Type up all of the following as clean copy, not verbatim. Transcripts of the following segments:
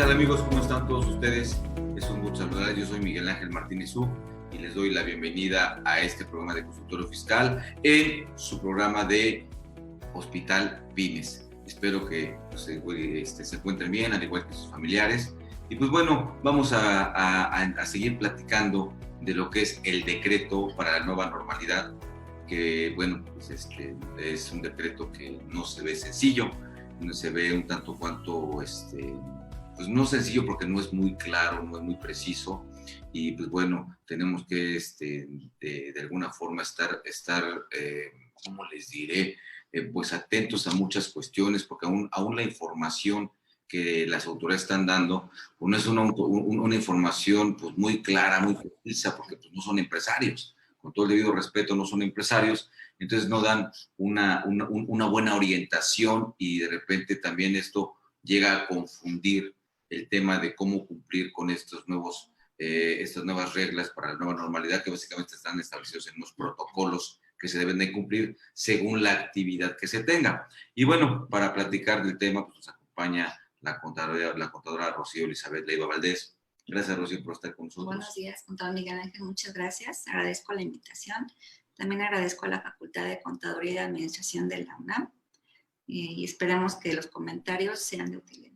tal, amigos? ¿Cómo están todos ustedes? Es un gusto saludarles. Yo soy Miguel Ángel Martínez U y les doy la bienvenida a este programa de consultorio fiscal en su programa de Hospital Pymes. Espero que se encuentren bien, al igual que sus familiares. Y pues bueno, vamos a seguir platicando de lo que es el decreto para la nueva normalidad, que bueno, pues es un decreto que no se ve sencillo, no se ve un tanto cuanto, pues no sencillo porque no es muy claro, no es muy preciso, y pues bueno, tenemos que de alguna forma estar ¿cómo les diré? Pues atentos a muchas cuestiones, porque aún la información que las autoridades están dando, pues no es una información pues muy clara, muy precisa, porque pues no son empresarios, con todo el debido respeto, no son empresarios, entonces no dan una buena orientación, y de repente también esto llega a confundir el tema de cómo cumplir con estas nuevas reglas para la nueva normalidad, que básicamente están establecidos en unos protocolos que se deben de cumplir según la actividad que se tenga. Y bueno, para platicar del tema, pues nos acompaña la contadora Rocío Elizabeth Leiva Valdés. Gracias, Rocío, por estar con nosotros. Buenos días, contador Miguel Ángel, muchas gracias. Agradezco la invitación. También agradezco a la Facultad de Contaduría y Administración de la UNAM y esperamos que los comentarios sean de utilidad.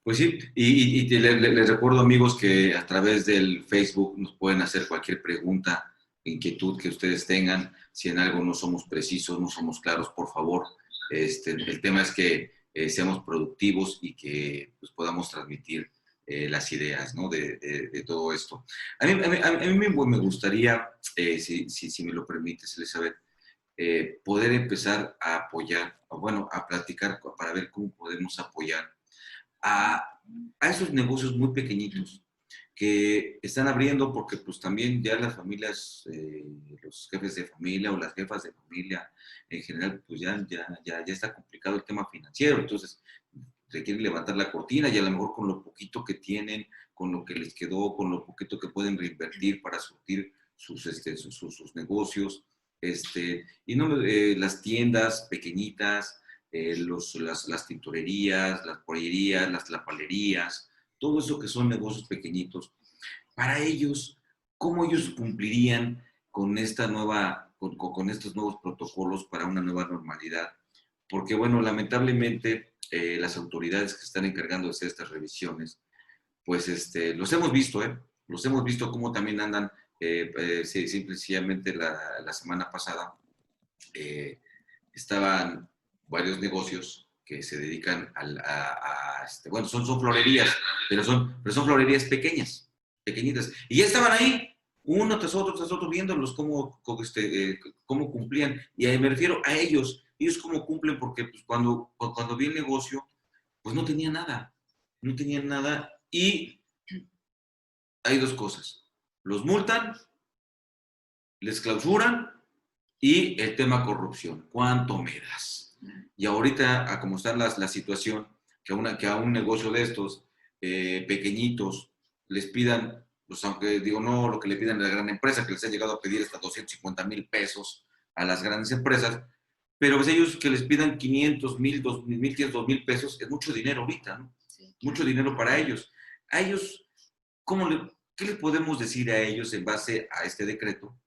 Pues sí, y les recuerdo, amigos, que a través del Facebook nos pueden hacer cualquier pregunta, inquietud que ustedes tengan. Si en algo no somos precisos, no somos claros, por favor. El tema es que seamos productivos y que pues, podamos transmitir las ideas, ¿no? de todo esto. A mí me gustaría, si me lo permites, Elizabeth, poder empezar a apoyar, o bueno, a platicar para ver cómo podemos apoyar a esos negocios muy pequeñitos que están abriendo, porque pues también ya las familias, los jefes de familia o las jefas de familia en general, pues ya está complicado el tema financiero, entonces requieren levantar la cortina, y a lo mejor con lo poquito que tienen, con lo que les quedó, con lo poquito que pueden reinvertir para surtir sus negocios, y no las tiendas pequeñitas, las tintorerías, las pollerías, las tlapalerías, todo eso que son negocios pequeñitos. Para ellos, ¿cómo ellos cumplirían con con estos nuevos protocolos para una nueva normalidad? Porque, bueno, lamentablemente, las autoridades que están encargando de hacer estas revisiones, pues los hemos visto, los hemos visto cómo también andan, sencillamente la semana pasada, estaban varios negocios que se dedican bueno, son florerías, pero son florerías pequeñitas. Y ya estaban ahí, uno tras otro, viéndolos cómo cumplían. Y ahí me refiero a ellos cómo cumplen, porque pues, cuando vi el negocio, pues no tenían nada. Y hay dos cosas: los multan, les clausuran, y el tema corrupción. ¿Cuánto me das? Y ahorita, a como está la situación, que a un negocio de estos pequeñitos les pidan, pues aunque digo no lo que le pidan a la gran empresa, que les han llegado a pedir hasta 250,000 pesos a las grandes empresas, pero pues ellos que les pidan 500,000, 2,000 pesos, es mucho dinero ahorita, ¿no? Sí. Mucho dinero para ellos. A ellos, ¿qué les podemos decir a ellos en base a este decreto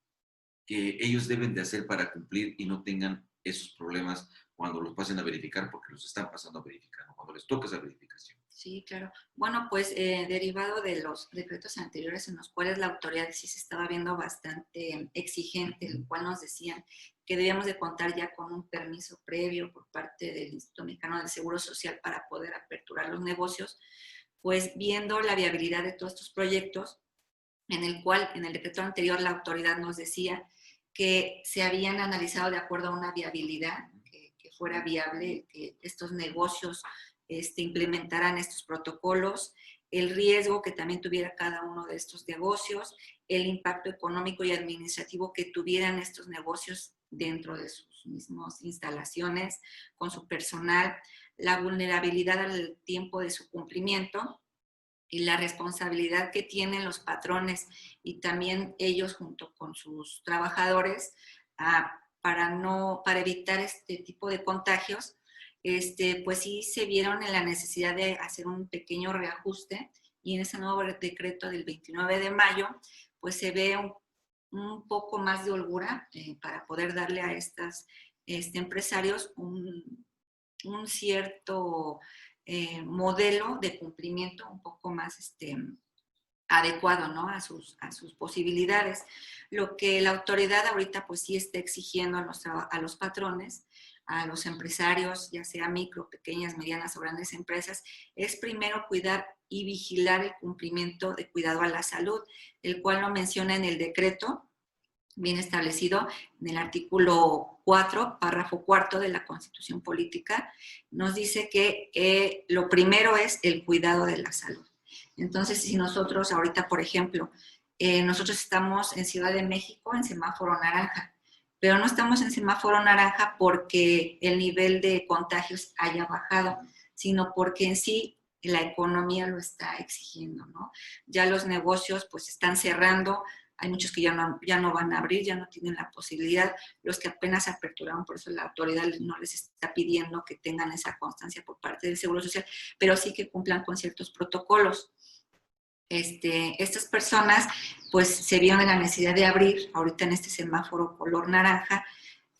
que ellos deben de hacer para cumplir y no tengan esos problemas cuando los pasen a verificar, porque los están pasando a verificar, ¿no? Cuando les toca esa verificación? Sí, claro. Bueno, pues derivado de los decretos anteriores en los cuales la autoridad sí se estaba viendo bastante exigente, el cual nos decían que debíamos de contar ya con un permiso previo por parte del Instituto Mexicano del Seguro Social para poder aperturar los negocios, pues viendo la viabilidad de todos estos proyectos, en el cual en el decreto anterior la autoridad nos decía que se habían analizado de acuerdo a una viabilidad, que fuera viable, que estos negocios implementaran estos protocolos, el riesgo que también tuviera cada uno de estos negocios, el impacto económico y administrativo que tuvieran estos negocios dentro de sus mismas instalaciones, con su personal, la vulnerabilidad al tiempo de su cumplimiento y la responsabilidad que tienen los patrones y también ellos junto con sus trabajadores para evitar este tipo de contagios, pues sí se vieron en la necesidad de hacer un pequeño reajuste, y en ese nuevo decreto del 29 de mayo, pues se ve un poco más de holgura para poder darle a estos empresarios un cierto modelo de cumplimiento un poco más adecuado, ¿no? a sus posibilidades. Lo que la autoridad ahorita pues sí está exigiendo a los patrones, a los empresarios, ya sea micro, pequeñas, medianas o grandes empresas, es primero cuidar y vigilar el cumplimiento de cuidado a la salud, el cual lo menciona en el decreto bien establecido en el artículo 4, párrafo cuarto de la Constitución Política. Nos dice que lo primero es el cuidado de la salud. Entonces, si nosotros ahorita, por ejemplo, nosotros estamos en Ciudad de México en semáforo naranja, pero no estamos en semáforo naranja porque el nivel de contagios haya bajado, sino porque en sí la economía lo está exigiendo, ¿no? Ya los negocios pues están cerrando, hay muchos que ya no van a abrir, ya no tienen la posibilidad, los que apenas aperturaron, por eso la autoridad no les está pidiendo que tengan esa constancia por parte del Seguro Social, pero sí que cumplan con ciertos protocolos. Estas personas pues se vieron en la necesidad de abrir, ahorita en este semáforo color naranja,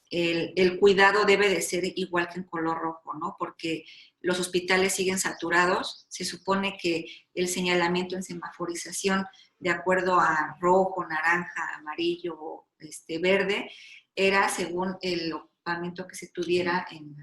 el cuidado debe de ser igual que en color rojo, ¿no? Porque los hospitales siguen saturados, se supone que el señalamiento en semaforización de acuerdo a rojo, naranja, amarillo, verde, era según el ocupamiento que se tuviera en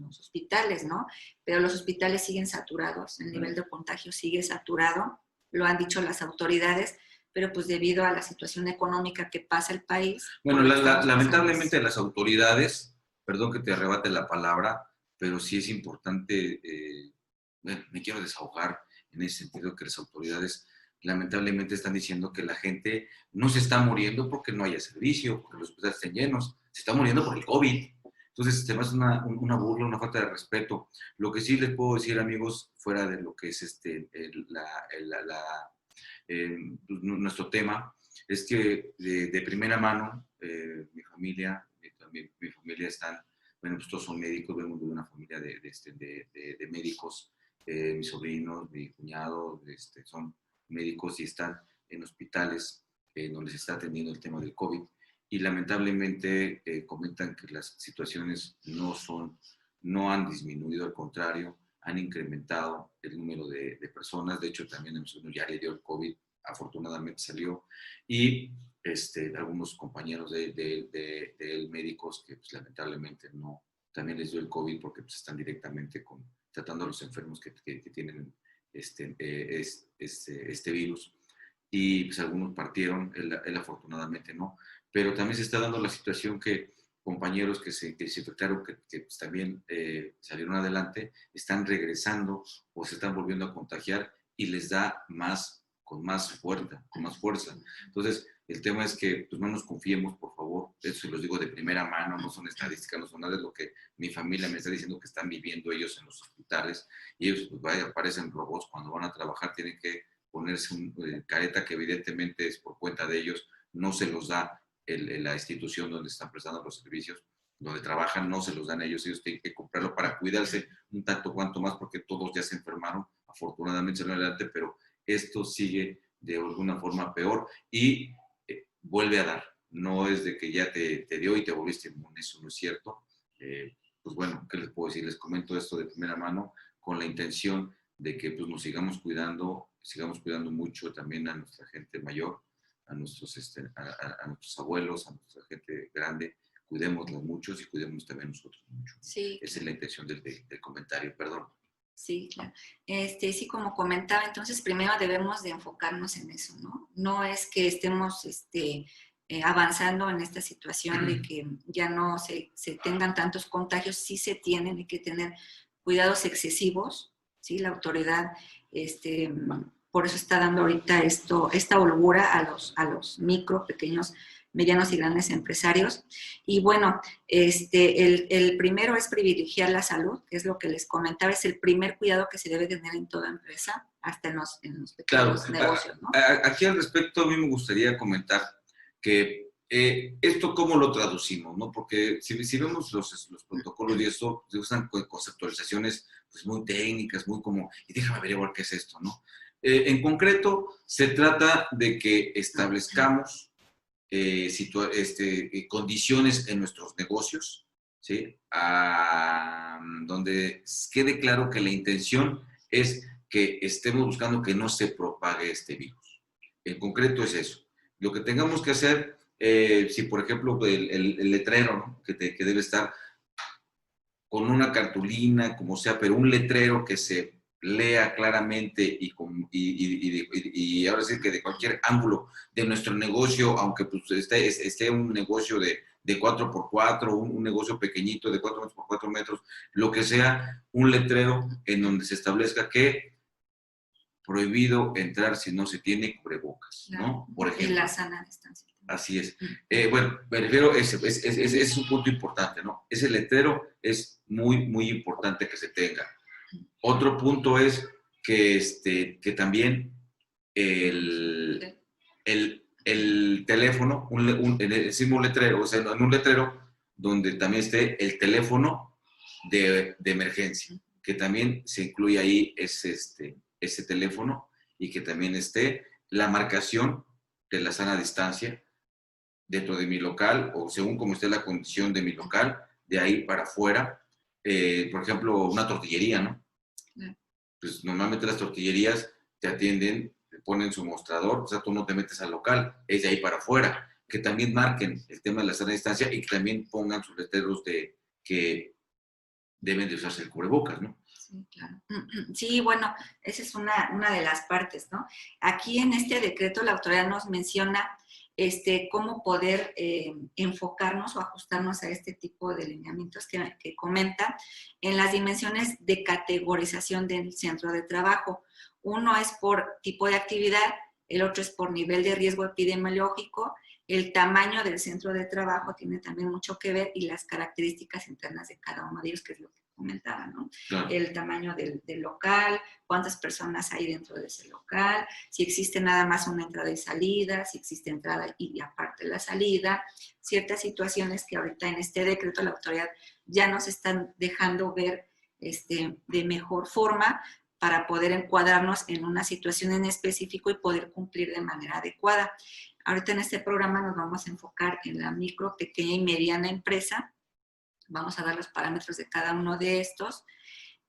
los hospitales, ¿no? Pero los hospitales siguen saturados, el nivel de contagio sigue saturado, lo han dicho las autoridades, pero pues debido a la situación económica que pasa el país. Bueno, lamentablemente las autoridades, perdón que te arrebate la palabra, pero sí es importante, bueno, me quiero desahogar en ese sentido, que las autoridades lamentablemente están diciendo que la gente no se está muriendo porque no haya servicio, porque los hospitales estén llenos, se está muriendo por el COVID. Entonces, se me hace una burla, una falta de respeto. Lo que sí les puedo decir, amigos, fuera de lo que es nuestro tema, es que de primera mano, mi familia, también mi familia están, bueno, pues todos son médicos, vengo de una familia de médicos, mis sobrinos, mi cuñado, son médicos y están en hospitales donde se está atendiendo el tema del COVID, y lamentablemente comentan que las situaciones no han disminuido, al contrario, han incrementado el número de personas. De hecho, también a mi sobrino ya le dio el COVID, afortunadamente salió, y algunos compañeros de él, médicos, que pues, lamentablemente no, también les dio el COVID porque pues, están directamente tratando a los enfermos que tienen este virus, y pues algunos partieron, él afortunadamente no, pero también se está dando la situación que compañeros que se infectaron, que pues, también salieron adelante, están regresando o se están volviendo a contagiar y les da con más fuerza. Entonces, el tema es que pues, no nos confiemos, por favor. Eso se los digo de primera mano, no son estadísticas, no son nada de lo que mi familia me está diciendo que están viviendo ellos en los hospitales. Y ellos pues, parecen robots cuando van a trabajar, tienen que ponerse una careta que evidentemente es por cuenta de ellos, no se los da la institución donde están prestando los servicios, donde trabajan, no se los dan ellos tienen que comprarlo para cuidarse un tanto cuanto más, porque todos ya se enfermaron, afortunadamente salieron adelante, pero esto sigue de alguna forma peor y vuelve a dar. No es de que ya te dio y te volviste inmune, eso no es cierto. Pues bueno, ¿qué les puedo decir? Les comento esto de primera mano con la intención de que pues, nos sigamos cuidando mucho también a nuestra gente mayor, a nuestros abuelos, a nuestra gente grande. Cuidémoslos muchos y cuidemos también nosotros mucho. Sí, esa es la intención del comentario, perdón. Sí, claro. Sí, como comentaba, entonces primero debemos de enfocarnos en eso, ¿no? No es que estemos avanzando en esta situación de que ya no se tengan tantos contagios, sí se tienen, hay que tener cuidados excesivos, ¿sí? La autoridad, por eso está dando ahorita esta holgura a los micro, pequeños, medianos y grandes empresarios. Y bueno, el primero es privilegiar la salud, que es lo que les comentaba, es el primer cuidado que se debe tener en toda empresa, hasta en los pequeños negocios, ¿no? Aquí al respecto a mí me gustaría comentar que ¿Esto cómo lo traducimos? ¿No? Porque si vemos los protocolos y eso, se usan conceptualizaciones pues, muy técnicas, muy como, y déjame averiguar qué es esto, ¿no? En concreto, se trata de que establezcamos condiciones en nuestros negocios, ¿sí? Donde quede claro que la intención es que estemos buscando que no se propague este virus. En concreto es eso. Lo que tengamos que hacer, si por ejemplo el letrero, ¿no? que debe estar con una cartulina, como sea, pero un letrero que se lea claramente y ahora sí que de cualquier ángulo de nuestro negocio, aunque pues esté un negocio de 4x4, un negocio pequeñito de 4 metros por 4 metros, lo que sea, un letrero en donde se establezca que prohibido entrar si no se tiene cubrebocas, ¿no? Por ejemplo. En la sana distancia. Así es. Bueno, me refiero, ese es un punto importante, ¿no? Ese letrero es muy, muy importante que se tenga. Otro punto es que también el teléfono, decimos letrero, o sea, en un letrero donde también esté el teléfono de emergencia, que también se incluye ahí ese teléfono y que también esté la marcación de la sana distancia dentro de mi local o según como esté la condición de mi local, de ahí para afuera. Por ejemplo, una tortillería, ¿no? Pues normalmente las tortillerías te atienden, te ponen su mostrador, o sea, tú no te metes al local, es de ahí para afuera. Que también marquen el tema de la sana distancia y que también pongan sus letreros de que deben de usarse el cubrebocas, ¿no? Sí, claro. Sí, bueno, esa es una de las partes, ¿no? Aquí en este decreto la autoridad nos menciona cómo poder enfocarnos o ajustarnos a este tipo de lineamientos que comenta en las dimensiones de categorización del centro de trabajo. Uno es por tipo de actividad, el otro es por nivel de riesgo epidemiológico, el tamaño del centro de trabajo tiene también mucho que ver y las características internas de cada uno de ellos, que es lo que comentaba, ¿no? Claro. El tamaño del local, cuántas personas hay dentro de ese local, si existe nada más una entrada y salida, si existe entrada y aparte la salida, ciertas situaciones que ahorita en este decreto la autoridad ya nos están dejando ver de mejor forma para poder encuadrarnos en una situación en específico y poder cumplir de manera adecuada. Ahorita en este programa nos vamos a enfocar en la micro, pequeña y mediana empresa. Vamos a dar los parámetros de cada uno de estos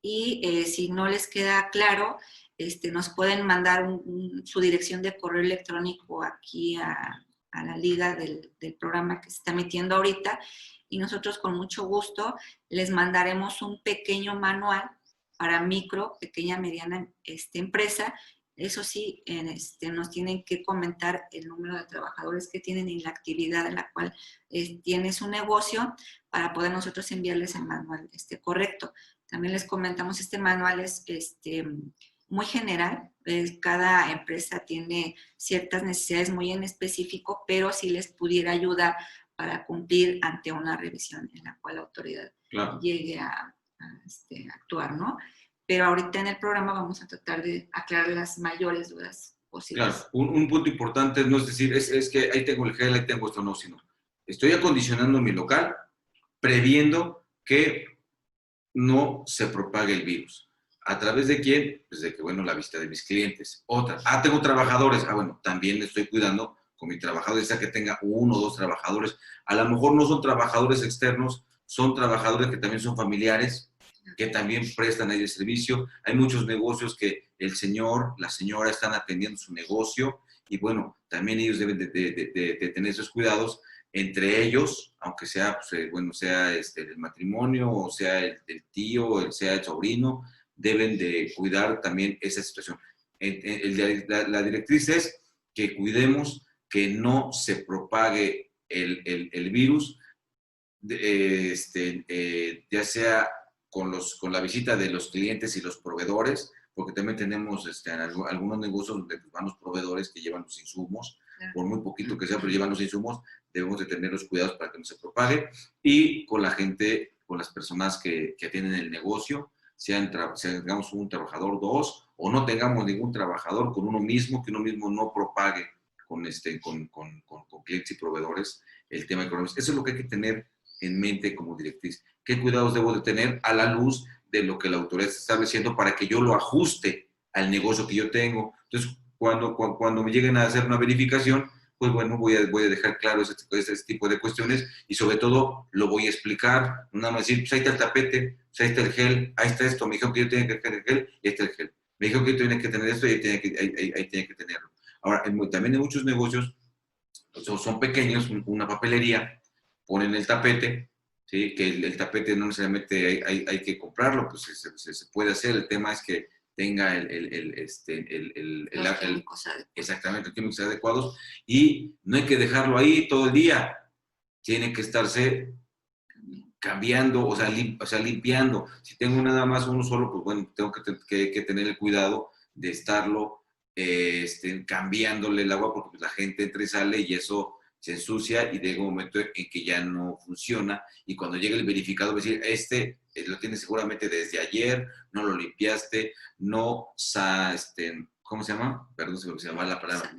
y si no les queda claro, nos pueden mandar su dirección de correo electrónico aquí a la liga del programa que se está emitiendo ahorita y nosotros con mucho gusto les mandaremos un pequeño manual para micro, pequeña, mediana empresa. Eso sí, nos tienen que comentar el número de trabajadores que tienen y la actividad en la cual tiene su negocio para poder nosotros enviarles el manual correcto. También les comentamos, este manual es muy general. Cada empresa tiene ciertas necesidades muy en específico, pero sí les pudiera ayudar para cumplir ante una revisión en la cual la autoridad llegue a actuar, ¿no? Pero ahorita en el programa vamos a tratar de aclarar las mayores dudas posibles. Claro, un punto importante no es decir, es que ahí tengo el gel, ahí tengo esto, no, sino estoy acondicionando mi local previendo que no se propague el virus. ¿A través de quién? Pues de que, bueno, la visita de mis clientes. Otra, tengo trabajadores. Bueno, también estoy cuidando con mi trabajador, sea que tenga 1 o 2 trabajadores. A lo mejor no son trabajadores externos, son trabajadores que también son familiares, que también prestan ahí el servicio. Hay muchos negocios que el señor, la señora están atendiendo su negocio y bueno, también ellos deben de tener esos cuidados entre ellos, aunque sea, pues, bueno, sea el matrimonio, o sea el tío, o sea el sobrino, deben de cuidar también esa situación. La directriz es que cuidemos que no se propague el virus, ya sea con la visita de los clientes y los proveedores, porque también tenemos algunos negocios donde van los proveedores que llevan los insumos, por muy poquito que sea, pero llevan los insumos, debemos de tener los cuidados para que no se propague, y con la gente, con las personas que atienden el negocio, sean tengamos un trabajador, 2, o no tengamos ningún trabajador, con uno mismo, que uno mismo no propague con clientes y proveedores, el tema económico. Eso es lo que hay que tener en mente como directriz. ¿Qué cuidados debo de tener a la luz de lo que la autoridad está estableciendo para que yo lo ajuste al negocio que yo tengo? Entonces, cuando me lleguen a hacer una verificación, pues bueno, voy a dejar claro ese tipo de cuestiones y sobre todo lo voy a explicar, no nada más decir, pues ahí está el tapete, pues ahí está el gel, ahí está esto, me dijo que yo tenía que tener el gel y ahí está el gel. Me dijo que yo tenía que tener esto y ahí tenía que tenerlo. Ahora, también en muchos negocios son pequeños, una papelería, ponen el tapete, ¿sí? Que el tapete no necesariamente hay que comprarlo, pues se puede hacer. El tema es que tenga Los químicos adecuados. exactamente, los químicos adecuados y no hay que dejarlo ahí todo el día. Tiene que estarse cambiando, o sea, limpiando. Si tengo nada más uno solo, pues bueno, tengo que tener el cuidado de estarlo cambiándole el agua porque pues, la gente entra y sale y eso se ensucia y llega un momento en que ya no funciona y cuando llega el verificador va a decir, lo tienes seguramente desde ayer, no lo limpiaste, ¿cómo se llama? Perdón, se llama la palabra.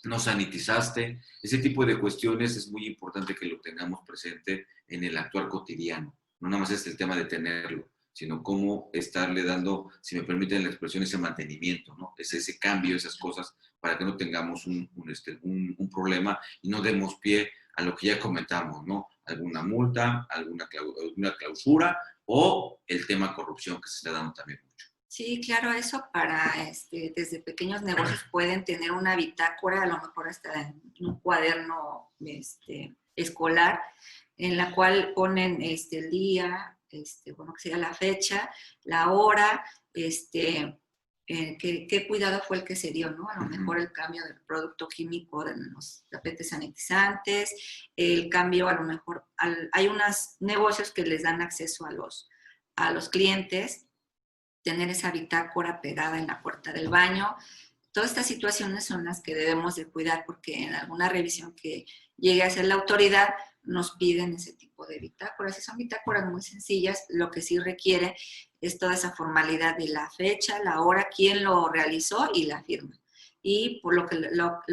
No sanitizaste. Ese tipo de cuestiones es muy importante que lo tengamos presente en el actuar cotidiano. No nada más es el tema de tenerlo, sino cómo estarle dando, si me permiten la expresión, ese mantenimiento, ¿no? Ese cambio, esas cosas, para que no tengamos un problema y no demos pie a lo que ya comentamos, ¿no? Alguna multa, alguna clausura o el tema corrupción que se está dando también mucho. Sí, claro, eso desde pequeños negocios pueden tener una bitácora, a lo mejor hasta en un cuaderno escolar, en la cual ponen el día, que sería la fecha, la hora, qué cuidado fue el que se dio, ¿no? A lo mejor el cambio del producto químico de los tapetes sanitizantes, el cambio a lo mejor, hay unos negocios que les dan acceso a los clientes, tener esa bitácora pegada en la puerta del baño. Todas estas situaciones son las que debemos de cuidar porque en alguna revisión que llegue a hacer la autoridad nos piden ese tipo de bitácoras. Y son bitácoras muy sencillas, lo que sí requiere es toda esa formalidad de la fecha, la hora, quién lo realizó y la firma. Y por lo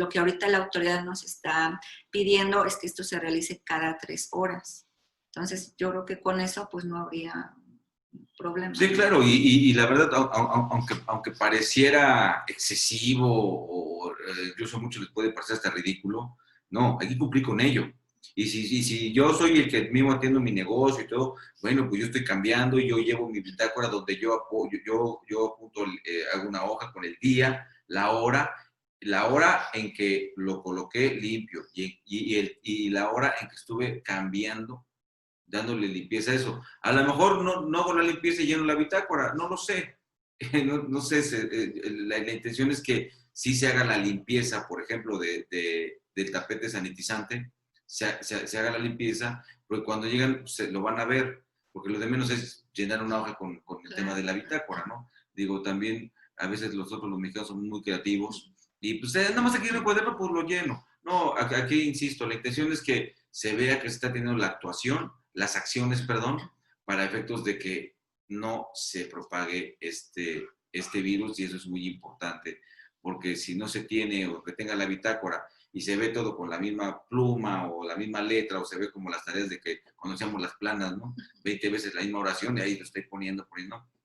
que ahorita la autoridad nos está pidiendo es que esto se realice cada 3 horas. Entonces, yo creo que con eso pues no habría problema. Sí, claro, y la verdad, aunque pareciera excesivo o incluso a muchos les puede parecer hasta ridículo, no, hay que cumplir con ello. Y si yo soy el que mismo atiendo mi negocio y todo, bueno, pues yo estoy cambiando, yo llevo mi bitácora donde yo apunto, hago una hoja con el día, la hora en que lo coloqué limpio y la hora en que estuve cambiando, dándole limpieza a eso. A lo mejor no hago la limpieza y lleno la bitácora, no lo sé. No sé, la intención es que sí se haga la limpieza, por ejemplo, del tapete sanitizante, se haga la limpieza, porque cuando llegan lo van a ver, porque lo de menos es llenar una hoja con el tema de la bitácora, ¿no? Digo, también a veces los mexicanos son muy creativos y pues nada más aquí en el cuaderno pues lo lleno. No, aquí insisto, la intención es que se vea que se está teniendo las acciones, para efectos de que no se propague este virus y eso es muy importante, porque si no se tiene o que tenga la bitácora y se ve todo con la misma pluma o la misma letra o se ve como las tareas de que cuando hacíamos las planas, ¿no? 20 veces la misma oración y ahí lo estoy poniendo.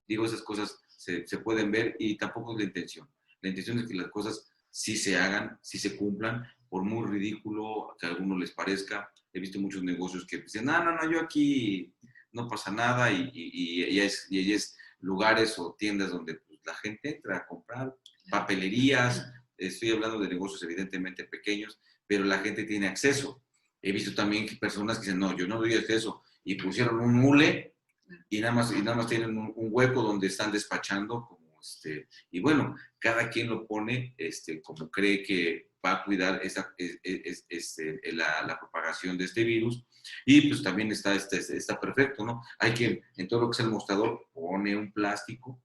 Digo, esas cosas se pueden ver y tampoco es la intención. La intención es que las cosas sí se hagan, sí se cumplan, por muy ridículo que a algunos les parezca. He visto muchos negocios que dicen, no, yo aquí no pasa nada y es lugares o tiendas donde pues, la gente entra a comprar, papelerías, estoy hablando de negocios evidentemente pequeños, pero la gente tiene acceso. He visto también personas que dicen, no, yo no doy acceso y pusieron un mule y nada más tienen un hueco donde están despachando y bueno, cada quien lo pone como cree que va a cuidar la propagación de este virus y pues también está perfecto, ¿no? Hay quien en todo lo que es el mostrador pone un plástico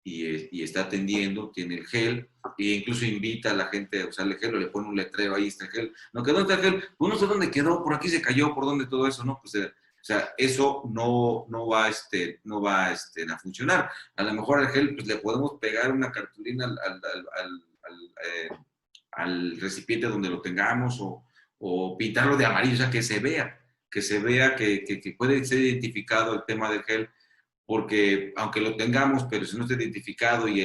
y está atendiendo, tiene el gel e incluso invita a la gente a usar el gel o le pone un letrero, ahí está el gel. No, ¿dónde está el gel? Pues no sé dónde quedó, por aquí se cayó, por dónde todo eso, ¿no? Pues o sea, eso no va a funcionar. A lo mejor al gel pues, le podemos pegar una cartulina al recipiente donde lo tengamos o pintarlo de amarillo, o sea, que se vea, que puede ser identificado el tema del gel, porque aunque lo tengamos, pero si no está identificado y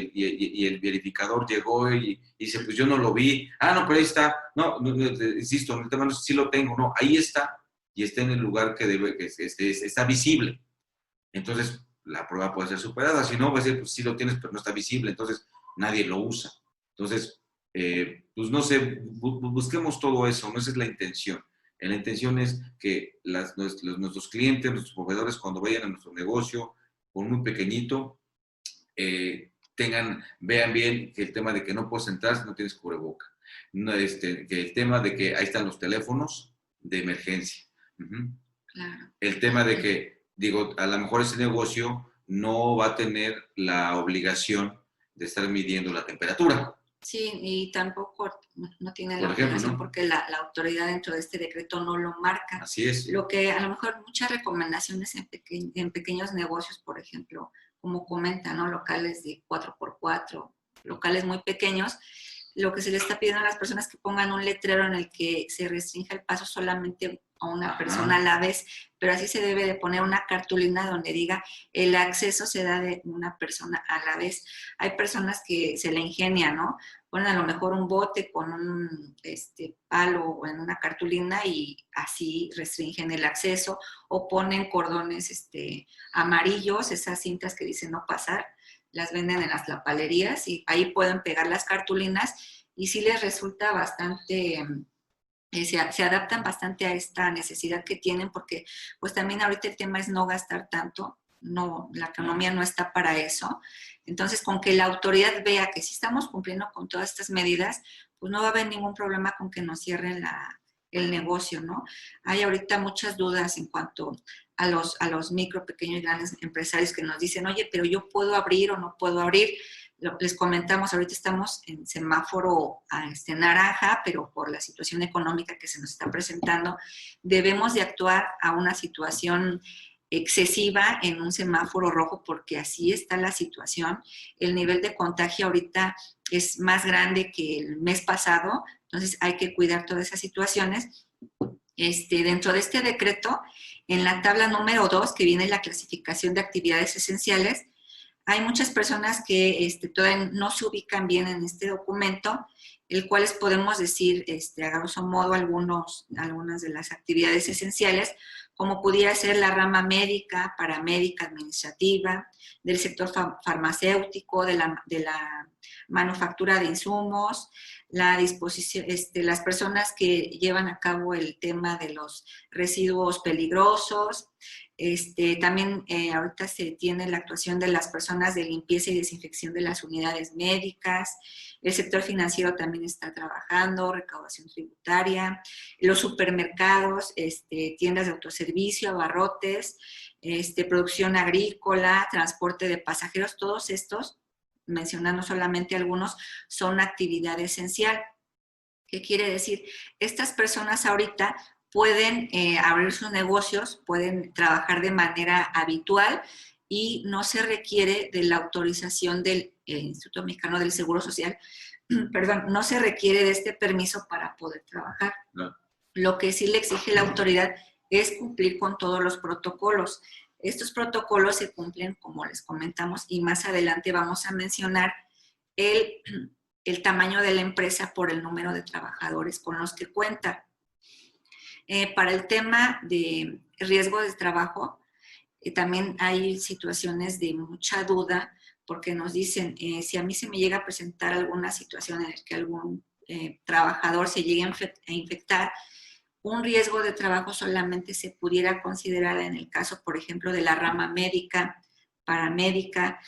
el verificador llegó y dice, pues yo no lo vi, no, pero ahí está, no, insisto, el tema no sé si lo tengo, no, ahí está, y está en el lugar que debe, está visible. Entonces, la prueba puede ser superada, si no, va a decir, pues sí lo tienes, pero no está visible, entonces nadie lo usa. Entonces, pues no sé, busquemos todo eso, no esa es la intención. La intención es que nuestros clientes, nuestros proveedores, cuando vayan a nuestro negocio, con muy pequeñito, vean bien que el tema de que no puedes entrar si no tienes cubreboca. No, que el tema de que ahí están los teléfonos de emergencia. Claro. El tema de que, digo, a lo mejor ese negocio no va a tener la obligación de estar midiendo la temperatura. Sí, y tampoco no tiene la Por ejemplo, obligación ¿no? porque la autoridad dentro de este decreto no lo marca. Así es. Lo que a lo mejor muchas recomendaciones en pequeños negocios, por ejemplo, como comentan, ¿no? Locales de 4x4, locales muy pequeños, lo que se le está pidiendo a las personas que pongan un letrero en el que se restrinja el paso solamente a una persona a la vez, pero así se debe de poner una cartulina donde diga el acceso se da de una persona a la vez. Hay personas que se le ingenian, ¿no? Ponen a lo mejor un bote con un palo o en una cartulina y así restringen el acceso, o ponen cordones amarillos, esas cintas que dicen no pasar, las venden en las lapalerías y ahí pueden pegar las cartulinas y sí les resulta bastante, se adaptan bastante a esta necesidad que tienen, porque pues también ahorita el tema es no gastar tanto, no, la economía no está para eso. Entonces, con que la autoridad vea que sí estamos cumpliendo con todas estas medidas, pues no va a haber ningún problema con que nos cierren el negocio, ¿no? Hay ahorita muchas dudas en cuanto a los micro, pequeños y grandes empresarios que nos dicen, oye, pero yo puedo abrir o no puedo abrir. Les comentamos, ahorita estamos en semáforo naranja, pero por la situación económica que se nos está presentando, debemos de actuar a una situación excesiva en un semáforo rojo, porque así está la situación. El nivel de contagio ahorita es más grande que el mes pasado, entonces hay que cuidar todas esas situaciones. Dentro de este decreto, en la tabla número 2, que viene la clasificación de actividades esenciales, hay muchas personas que todavía no se ubican bien en este documento, el cual les podemos decir, a grosso modo, algunas de las actividades esenciales, como pudiera ser la rama médica, paramédica, administrativa, del sector farmacéutico, de la manufactura de insumos, la disposición, las personas que llevan a cabo el tema de los residuos peligrosos. También ahorita se tiene la actuación de las personas de limpieza y desinfección de las unidades médicas. El sector financiero también está trabajando, recaudación tributaria, los supermercados, tiendas de autoservicio, abarrotes, producción agrícola, transporte de pasajeros, todos estos, mencionando solamente algunos, son actividad esencial. ¿Qué quiere decir? Estas personas ahorita pueden abrir sus negocios, pueden trabajar de manera habitual y no se requiere de la autorización del Instituto Mexicano del Seguro Social, perdón, no se requiere de este permiso para poder trabajar. No. Lo que sí le exige la autoridad es cumplir con todos los protocolos. Estos protocolos se cumplen, como les comentamos, y más adelante vamos a mencionar el tamaño de la empresa por el número de trabajadores con los que cuenta. Para el tema de riesgo de trabajo, también hay situaciones de mucha duda, porque nos dicen, si a mí se me llega a presentar alguna situación en la que algún trabajador se llegue a infectar, un riesgo de trabajo solamente se pudiera considerar en el caso, por ejemplo, de la rama médica, paramédica,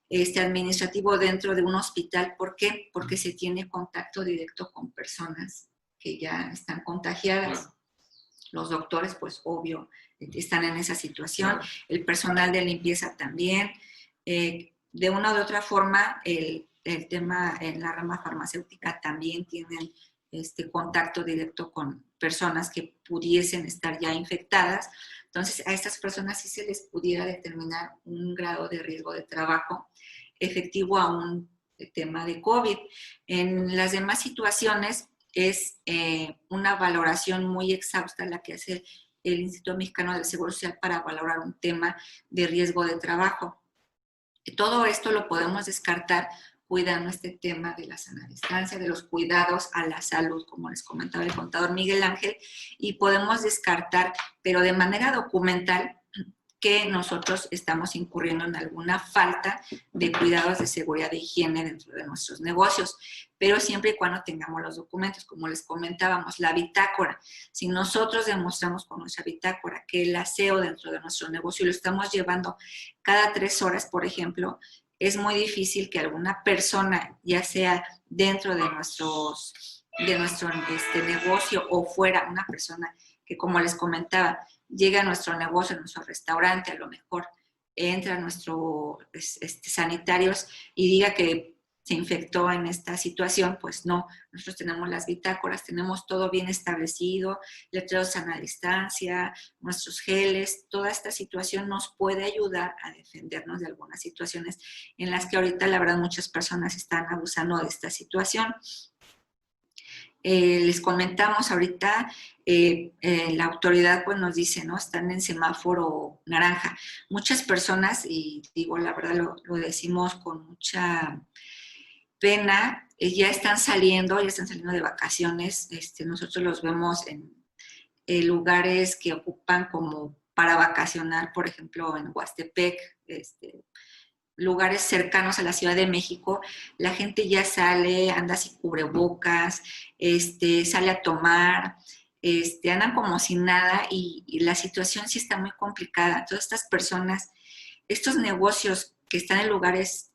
administrativo dentro de un hospital. ¿Por qué? Porque se tiene contacto directo con personas que ya están contagiadas. Claro. Los doctores, pues obvio, están en esa situación. Claro. El personal de limpieza también. De una u otra forma, el tema en la rama farmacéutica también tienen contacto directo con personas que pudiesen estar ya infectadas. Entonces, a estas personas sí se les pudiera determinar un grado de riesgo de trabajo efectivo a un el tema de COVID. En las demás situaciones es una valoración muy exhausta la que hace el Instituto Mexicano del Seguro Social para valorar un tema de riesgo de trabajo. Todo esto lo podemos descartar cuidando este tema de la sana distancia, de los cuidados a la salud, como les comentaba el contador Miguel Ángel, y podemos descartar, pero de manera documental, que nosotros estamos incurriendo en alguna falta de cuidados de seguridad e higiene dentro de nuestros negocios, pero siempre y cuando tengamos los documentos, como les comentábamos, la bitácora. Si nosotros demostramos con nuestra bitácora que el aseo dentro de nuestro negocio lo estamos llevando cada 3 horas, por ejemplo, es muy difícil que alguna persona, ya sea dentro de nuestro negocio o fuera, una persona que, como les comentaba, llega a nuestro negocio, a nuestro restaurante, a lo mejor entra a nuestros sanitarios y diga que se infectó en esta situación, pues no, nosotros tenemos las bitácoras, tenemos todo bien establecido, letreros sana distancia, nuestros geles, toda esta situación nos puede ayudar a defendernos de algunas situaciones en las que ahorita la verdad muchas personas están abusando de esta situación. Les comentamos ahorita, la autoridad pues nos dice, ¿no? Están en semáforo naranja. Muchas personas, y digo la verdad lo decimos con mucha pena, ya están saliendo de vacaciones. Nosotros los vemos en lugares que ocupan como para vacacionar, por ejemplo, en Huastepec, lugares cercanos a la Ciudad de México, la gente ya sale, anda sin cubrebocas, sale a tomar, andan como sin nada y la situación sí está muy complicada. Todas estas personas, estos negocios que están en lugares,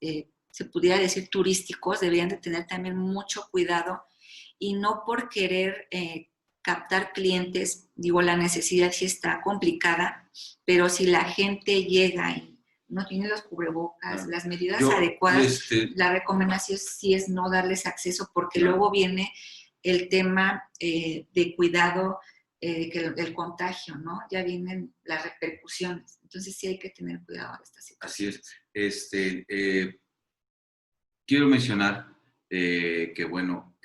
se pudiera decir turísticos, deberían de tener también mucho cuidado y no por querer captar clientes, digo, la necesidad sí está complicada, pero si la gente llega y no tiene los cubrebocas, las medidas adecuadas, la recomendación sí es no darles acceso porque luego viene el tema de cuidado, el contagio, ¿no? Ya vienen las repercusiones. Entonces sí hay que tener cuidado en esta situación. Así es. Quiero mencionar que, bueno,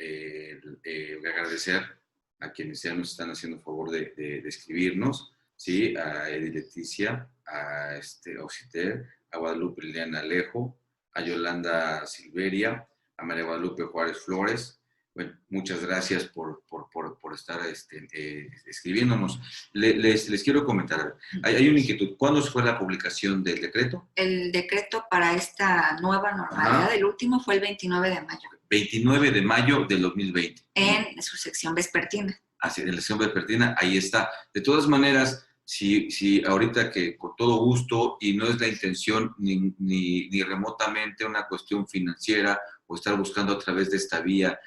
agradecer a quienes ya nos están haciendo el favor de escribirnos, ¿sí? A Edith Leticia, a Ociter, a Guadalupe Liliana Alejo, a Yolanda Silveria, a María Guadalupe Juárez Flores. Bueno, muchas gracias por estar escribiéndonos. Les quiero comentar, hay una inquietud. ¿Cuándo fue la publicación del decreto? El decreto para esta nueva normalidad, el último fue el 29 de mayo. 29 de mayo del 2020. En su sección vespertina. Así, en la sección vespertina, ahí está. De todas maneras, si ahorita que con todo gusto, y no es la intención ni remotamente una cuestión financiera o estar buscando a través de esta vía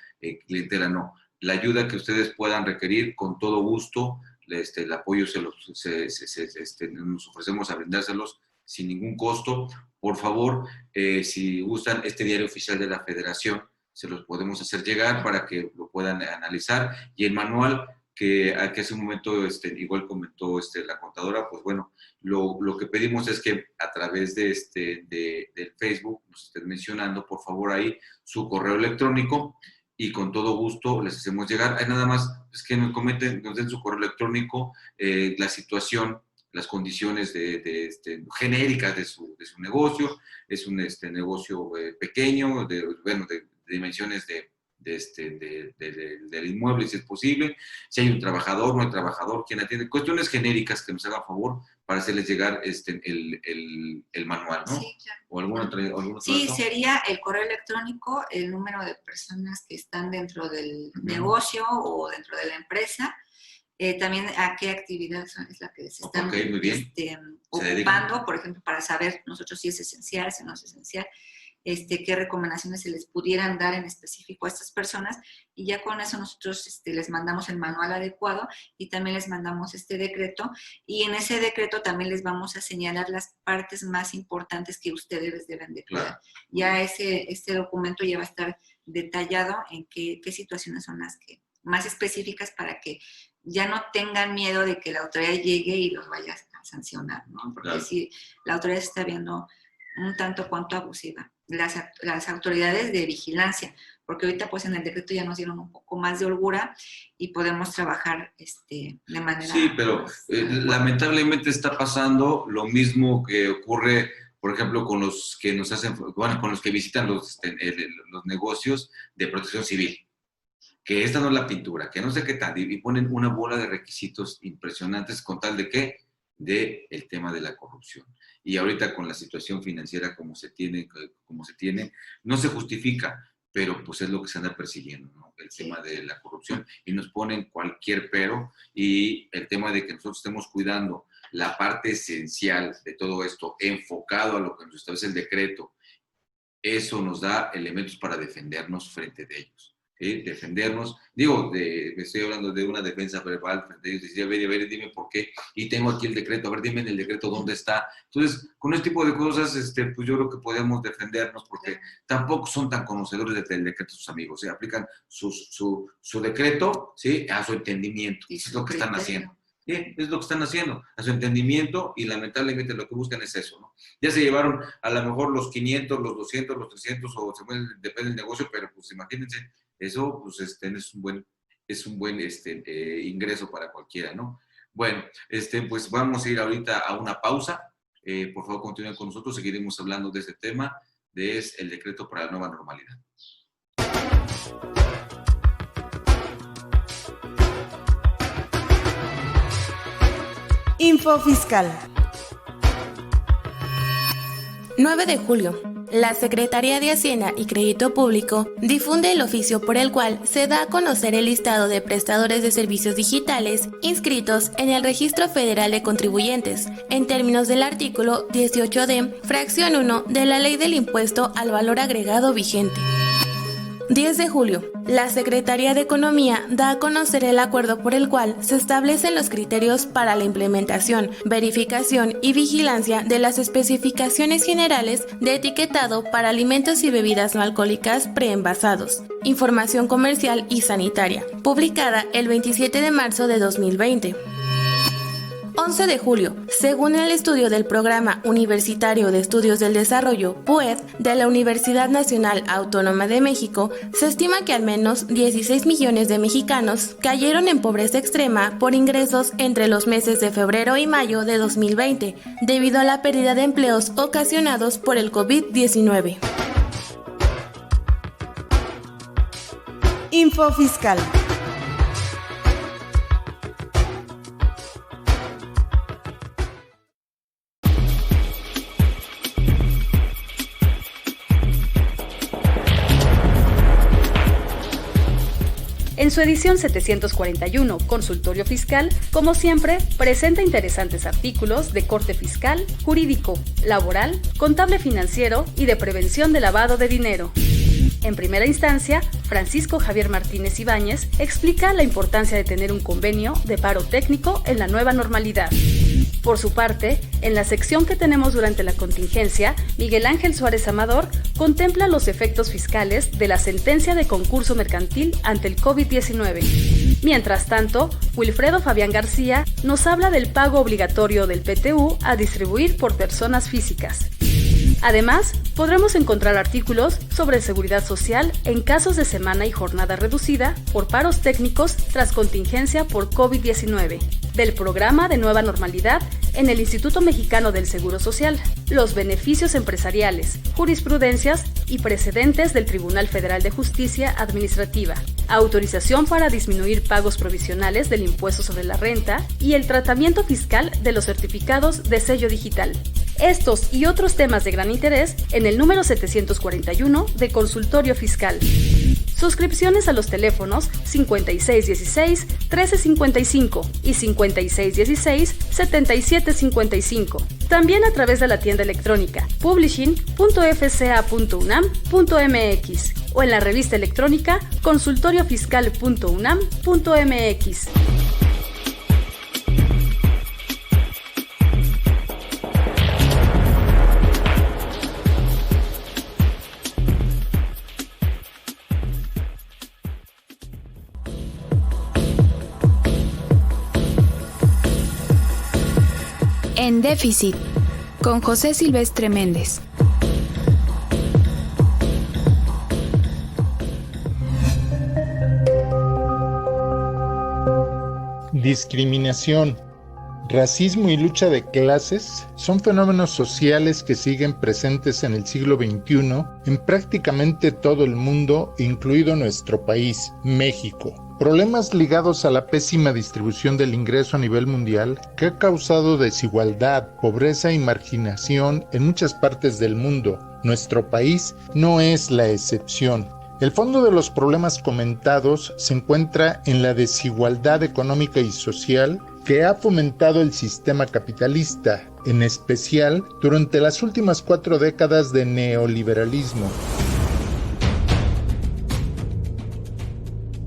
clientela, no. La ayuda que ustedes puedan requerir, con todo gusto, el apoyo nos ofrecemos a brindárselos sin ningún costo. Por favor, si gustan, este diario oficial de la Federación, se los podemos hacer llegar para que lo puedan analizar. Y el manual que hace un momento igual comentó la contadora, pues bueno, lo que pedimos es que a través del Facebook nos estén mencionando, por favor, ahí su correo electrónico y con todo gusto les hacemos llegar. Hay nada más es que nos comenten, nos den su correo electrónico, la situación, las condiciones genéricas de su negocio. Es un negocio pequeño, de dimensiones del inmueble, si es posible, si hay un trabajador, no hay trabajador, quien atiende, cuestiones genéricas que nos hagan favor para hacerles llegar el manual, ¿no? Sí, claro. ¿O algún otro Sí, dato? sería el correo electrónico, el número de personas que están dentro del negocio o dentro de la empresa, también a qué actividad es la que se están muy bien. ocupando, por ejemplo, para saber nosotros si es esencial, si no es esencial, qué recomendaciones se les pudieran dar en específico a estas personas, y ya con eso nosotros les mandamos el manual adecuado y también les mandamos este decreto, y en ese decreto también les vamos a señalar las partes más importantes que ustedes deben de cuidar. Claro. Ya este documento ya va a estar detallado en qué situaciones son las que más específicas para que ya no tengan miedo de que la autoridad llegue y los vaya a sancionar, ¿no? Porque claro, sí, la autoridad se está viendo un tanto cuanto abusiva. las autoridades de vigilancia, porque ahorita pues en el decreto ya nos dieron un poco más de holgura y podemos trabajar de manera... Sí, pero lamentablemente está pasando lo mismo que ocurre, por ejemplo, con los que nos hacen, bueno, con los que visitan los negocios de protección civil, que esta no es la pintura, que no sé qué tal, y ponen una bola de requisitos impresionantes con tal de qué, de el tema de la corrupción. Y ahorita con la situación financiera como se tiene, no se justifica, pero pues es lo que se anda persiguiendo, ¿no? El tema de la corrupción, y nos ponen cualquier pero, y el tema de que nosotros estemos cuidando la parte esencial de todo esto, enfocado a lo que nos establece el decreto, eso nos da elementos para defendernos frente de ellos. ¿Sí? Defendernos, estoy hablando de una defensa verbal frente a ellos, decía, a ver, dime por qué, y tengo aquí el decreto, a ver, dime en el decreto dónde está. Entonces, con este tipo de cosas, pues yo creo que podemos defendernos, porque tampoco son tan conocedores del decreto sus amigos, ¿sí? Aplican su decreto, ¿sí? A su entendimiento, y es lo que están haciendo. Sí, es lo que están haciendo, a su entendimiento, y lamentablemente lo que buscan es eso, ¿no? Ya se llevaron a lo mejor los 500, los 200, los 300, o depende del negocio, pero pues imagínense, eso pues es un buen ingreso para cualquiera, ¿no? Bueno, pues vamos a ir ahorita a una pausa. Por favor, continúen con nosotros, seguiremos hablando de este tema, el decreto para la nueva normalidad. Info Fiscal. 9 de julio. La Secretaría de Hacienda y Crédito Público difunde el oficio por el cual se da a conocer el listado de prestadores de servicios digitales inscritos en el Registro Federal de Contribuyentes, en términos del artículo 18D, fracción 1 de la Ley del Impuesto al Valor Agregado vigente. 10 de julio. La Secretaría de Economía da a conocer el acuerdo por el cual se establecen los criterios para la implementación, verificación y vigilancia de las especificaciones generales de etiquetado para alimentos y bebidas no alcohólicas preenvasados, información comercial y sanitaria, publicada el 27 de marzo de 2020. 11 de julio. Según el estudio del Programa Universitario de Estudios del Desarrollo, PUED, de la Universidad Nacional Autónoma de México, se estima que al menos 16 millones de mexicanos cayeron en pobreza extrema por ingresos entre los meses de febrero y mayo de 2020, debido a la pérdida de empleos ocasionados por el COVID-19. Info Fiscal. En su edición 741, Consultorio Fiscal, como siempre, presenta interesantes artículos de corte fiscal, jurídico, laboral, contable financiero y de prevención de lavado de dinero. En primera instancia, Francisco Javier Martínez Ibáñez explica la importancia de tener un convenio de paro técnico en la nueva normalidad. Por su parte, en la sección que tenemos durante la contingencia, Miguel Ángel Suárez Amador contempla los efectos fiscales de la sentencia de concurso mercantil ante el COVID-19. Mientras tanto, Wilfredo Fabián García nos habla del pago obligatorio del PTU a distribuir por personas físicas. Además, podremos encontrar artículos sobre seguridad social en casos de semana y jornada reducida por paros técnicos tras contingencia por COVID-19, del programa de nueva normalidad en el Instituto Mexicano del Seguro Social, los beneficios empresariales, jurisprudencias y precedentes del Tribunal Federal de Justicia Administrativa, autorización para disminuir pagos provisionales del impuesto sobre la renta y el tratamiento fiscal de los certificados de sello digital. Estos y otros temas de gran interés en el número 741 de Consultorio Fiscal. Suscripciones a los teléfonos 5616-1355 y 5616-7755. También a través de la tienda electrónica publishing.fca.unam.mx o en la revista electrónica consultoriofiscal.unam.mx. En déficit, con José Silvestre Méndez. Discriminación, racismo y lucha de clases son fenómenos sociales que siguen presentes en el siglo XXI en prácticamente todo el mundo, incluido nuestro país, México. Problemas ligados a la pésima distribución del ingreso a nivel mundial que ha causado desigualdad, pobreza y marginación en muchas partes del mundo. Nuestro país no es la excepción. El fondo de los problemas comentados se encuentra en la desigualdad económica y social que ha fomentado el sistema capitalista, en especial durante las últimas 4 décadas de neoliberalismo.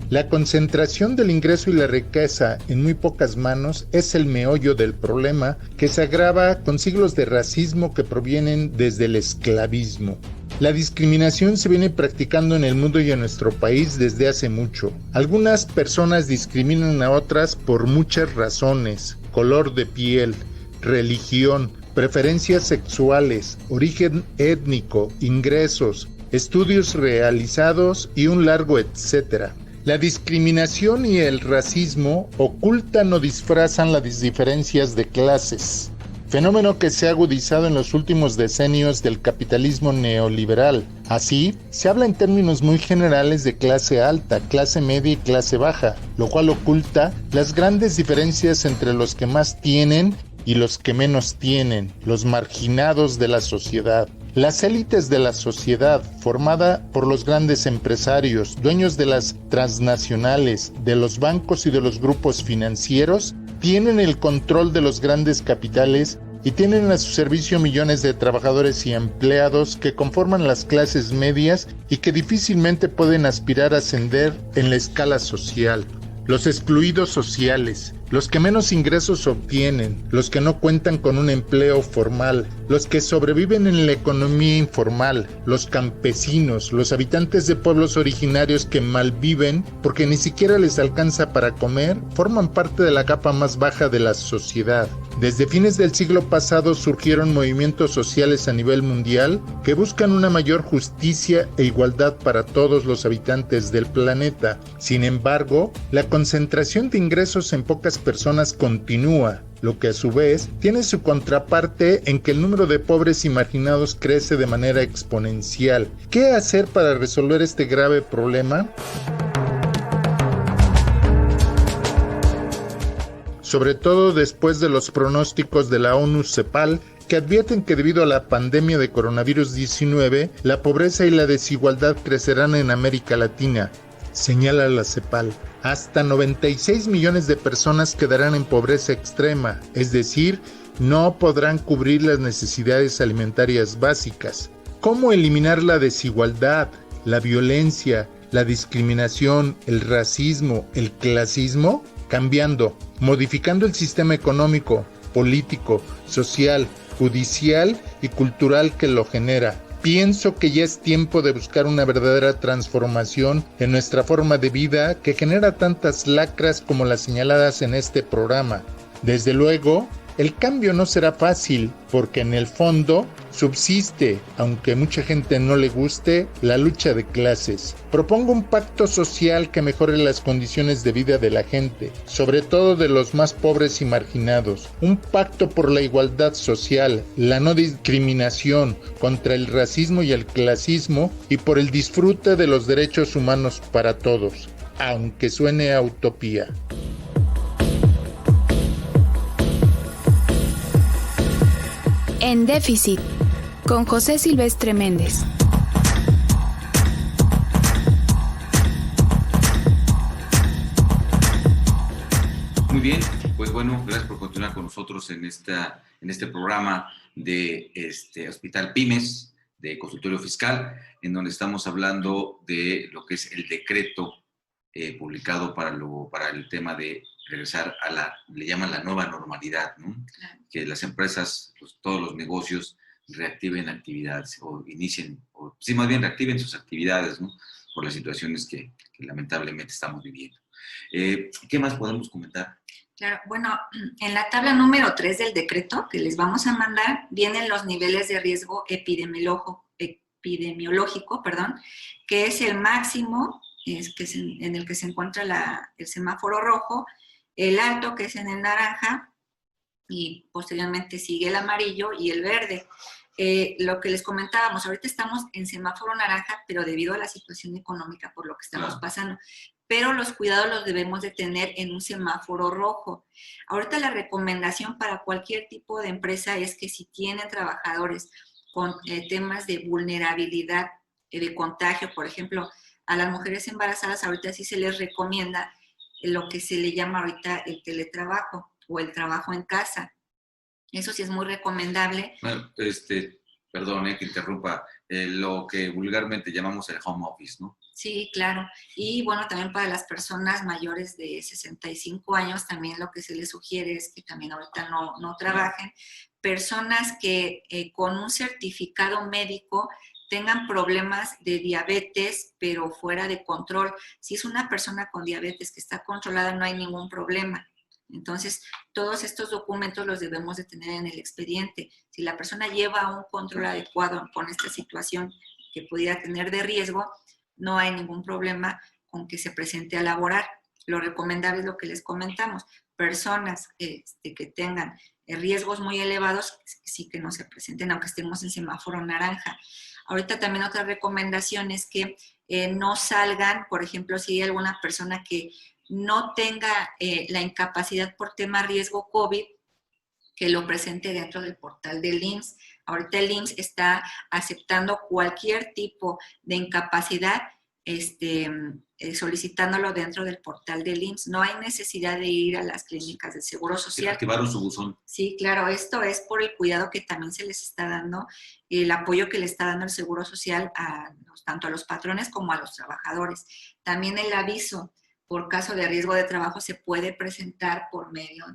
La concentración del ingreso y la riqueza en muy pocas manos es el meollo del problema, que se agrava con siglos de racismo que provienen desde el esclavismo. La discriminación se viene practicando en el mundo y en nuestro país desde hace mucho. Algunas personas discriminan a otras por muchas razones: color de piel, religión, preferencias sexuales, origen étnico, ingresos, estudios realizados y un largo etcétera. La discriminación y el racismo ocultan o disfrazan las diferencias de clases, fenómeno que se ha agudizado en los últimos decenios del capitalismo neoliberal. Así, se habla en términos muy generales de clase alta, clase media y clase baja, lo cual oculta las grandes diferencias entre los que más tienen y los que menos tienen, los marginados de la sociedad. Las élites de la sociedad, formada por los grandes empresarios, dueños de las transnacionales, de los bancos y de los grupos financieros, tienen el control de los grandes capitales y tienen a su servicio millones de trabajadores y empleados que conforman las clases medias y que difícilmente pueden aspirar a ascender en la escala social. Los excluidos sociales, los que menos ingresos obtienen, los que no cuentan con un empleo formal, los que sobreviven en la economía informal, los campesinos, los habitantes de pueblos originarios que malviven porque ni siquiera les alcanza para comer, forman parte de la capa más baja de la sociedad. Desde fines del siglo pasado surgieron movimientos sociales a nivel mundial que buscan una mayor justicia e igualdad para todos los habitantes del planeta. Sin embargo, la concentración de ingresos en pocas personas continúa, lo que a su vez tiene su contraparte en que el número de pobres y marginados crece de manera exponencial. ¿Qué hacer para resolver este grave problema? Sobre todo después de los pronósticos de la ONU-CEPAL, que advierten que debido a la pandemia de coronavirus 19, la pobreza y la desigualdad crecerán en América Latina. Señala la CEPAL, hasta 96 millones de personas quedarán en pobreza extrema, es decir, no podrán cubrir las necesidades alimentarias básicas. ¿Cómo eliminar la desigualdad, la violencia, la discriminación, el racismo, el clasismo? Cambiando, modificando el sistema económico, político, social, judicial y cultural que lo genera. Pienso que ya es tiempo de buscar una verdadera transformación en nuestra forma de vida que genera tantas lacras como las señaladas en este programa. Desde luego, el cambio no será fácil porque en el fondo subsiste, aunque mucha gente no le guste, la lucha de clases. Propongo un pacto social que mejore las condiciones de vida de la gente, sobre todo de los más pobres y marginados. Un pacto por la igualdad social, la no discriminación, contra el racismo y el clasismo y por el disfrute de los derechos humanos para todos, aunque suene a utopía. En Déficit, con José Silvestre Méndez. Muy bien, pues bueno, gracias por continuar con nosotros en este programa de Hospital Pymes, de Consultorio Fiscal, en donde estamos hablando de lo que es el decreto publicado para el tema de regresar a le llaman la nueva normalidad, ¿no? Claro. Que las empresas, todos los negocios reactiven actividades o inicien, o sí, más bien reactiven sus actividades, ¿no? Por las situaciones que lamentablemente estamos viviendo. ¿Qué más podemos comentar? Claro, bueno, en la tabla número 3 del decreto que les vamos a mandar vienen los niveles de riesgo epidemiológico, que es el máximo en el que se encuentra el semáforo rojo, el alto, que es en el naranja, y posteriormente sigue el amarillo y el verde. Lo que les comentábamos, ahorita estamos en semáforo naranja, pero debido a la situación económica por lo que estamos pasando. Pero los cuidados los debemos de tener en un semáforo rojo. Ahorita la recomendación para cualquier tipo de empresa es que si tienen trabajadores con temas de vulnerabilidad, de contagio, por ejemplo, a las mujeres embarazadas ahorita sí se les recomienda lo que se le llama ahorita el teletrabajo o el trabajo en casa. Eso sí es muy recomendable. Bueno, perdón que interrumpa, lo que vulgarmente llamamos el home office, ¿no? Sí, claro. Y bueno, también para las personas mayores de 65 años, también lo que se les sugiere es que también ahorita no trabajen. Personas que con un certificado médico tengan problemas de diabetes, pero fuera de control. Si es una persona con diabetes que está controlada, no hay ningún problema. Entonces, todos estos documentos los debemos de tener en el expediente. Si la persona lleva un control adecuado con esta situación que pudiera tener de riesgo, no hay ningún problema con que se presente a laborar. Lo recomendable es lo que les comentamos. Personas que tengan riesgos muy elevados, sí que no se presenten, aunque estemos en semáforo naranja. Ahorita también otra recomendación es que no salgan, por ejemplo, si hay alguna persona que no tenga la incapacidad por tema riesgo COVID, que lo presente dentro del portal del IMSS. Ahorita el IMSS está aceptando cualquier tipo de incapacidad, solicitándolo dentro del portal del IMSS. No hay necesidad de ir a las clínicas del Seguro Social. Activaron su buzón. Sí, claro, esto es por el cuidado que también se les está dando, el apoyo que le está dando el Seguro Social tanto a los patrones como a los trabajadores. También el aviso por caso de riesgo de trabajo se puede presentar por medio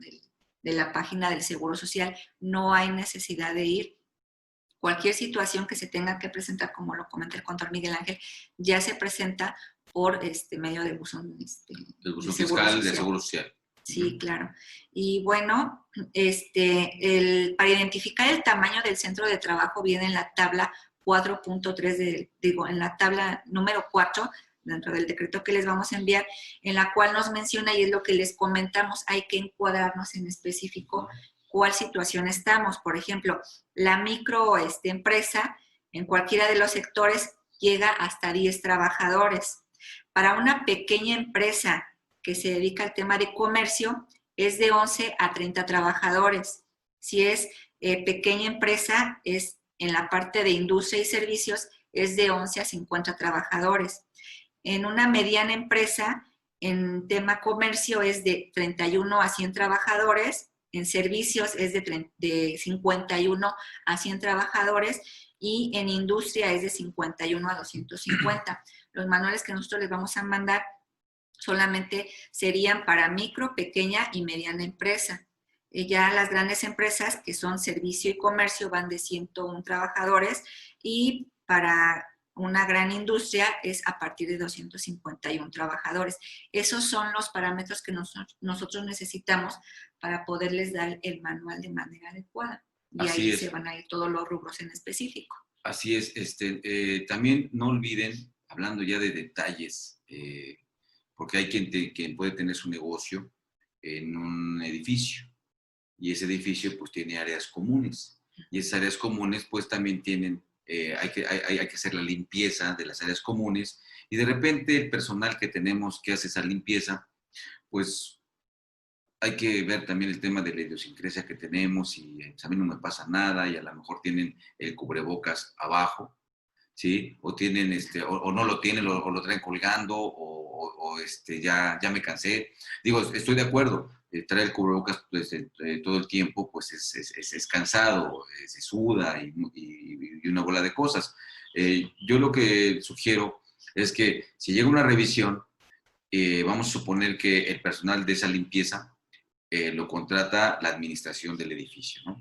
de la página del Seguro Social. No hay necesidad de ir. Cualquier situación que se tenga que presentar, como lo comenta el contador Miguel Ángel, ya se presenta por medio del buzón. El buzón fiscal del Seguro Social. Sí, claro. Y bueno, para identificar el tamaño del centro de trabajo viene en la tabla 4.3, en la tabla número 4, dentro del decreto que les vamos a enviar, en la cual nos menciona, y es lo que les comentamos, hay que encuadrarnos en específico cuál situación estamos. Por ejemplo, la empresa, en cualquiera de los sectores, llega hasta 10 trabajadores. Para una pequeña empresa que se dedica al tema de comercio, es de 11 a 30 trabajadores. Si es pequeña empresa, es en la parte de industria y servicios, es de 11 a 50 trabajadores. En una mediana empresa, en tema comercio, es de 31 a 100 trabajadores. En servicios es de 51 a 100 trabajadores. Y en industria es de 51 a 250. Los manuales que nosotros les vamos a mandar solamente serían para micro, pequeña y mediana empresa. Ya las grandes empresas, que son servicio y comercio, van de 101 trabajadores, y para una gran industria es a partir de 251 trabajadores. Esos son los parámetros que nosotros necesitamos para poderles dar el manual de manera adecuada. Y Así ahí es. se van a ir todos los rubros en específico. Así es. También no olviden, hablando ya de detalles, porque hay quien puede tener su negocio en un edificio, y ese edificio pues tiene áreas comunes, y esas áreas comunes pues también tienen, hay que hacer la limpieza de las áreas comunes, y de repente el personal que tenemos que hace esa limpieza, pues hay que ver también el tema de la idiosincrasia que tenemos, y pues, a mí no me pasa nada, y a lo mejor tienen el cubrebocas abajo, ¿sí? O tienen, o no lo tienen, o lo traen colgando, o ya me cansé. Digo, estoy de acuerdo, traer el cubrebocas pues, todo el tiempo, pues es cansado, se suda y una bola de cosas. Yo lo que sugiero es que si llega una revisión, vamos a suponer que el personal de esa limpieza lo contrata la administración del edificio, ¿no?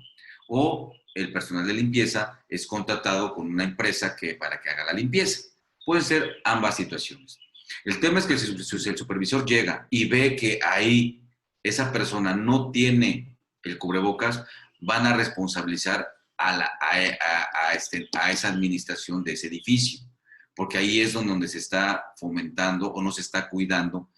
O el personal de limpieza es contratado con una empresa para que haga la limpieza. Pueden ser ambas situaciones. El tema es que si el supervisor llega y ve que ahí esa persona no tiene el cubrebocas, van a responsabilizar a esa administración de ese edificio, porque ahí es donde se está fomentando o no se está cuidando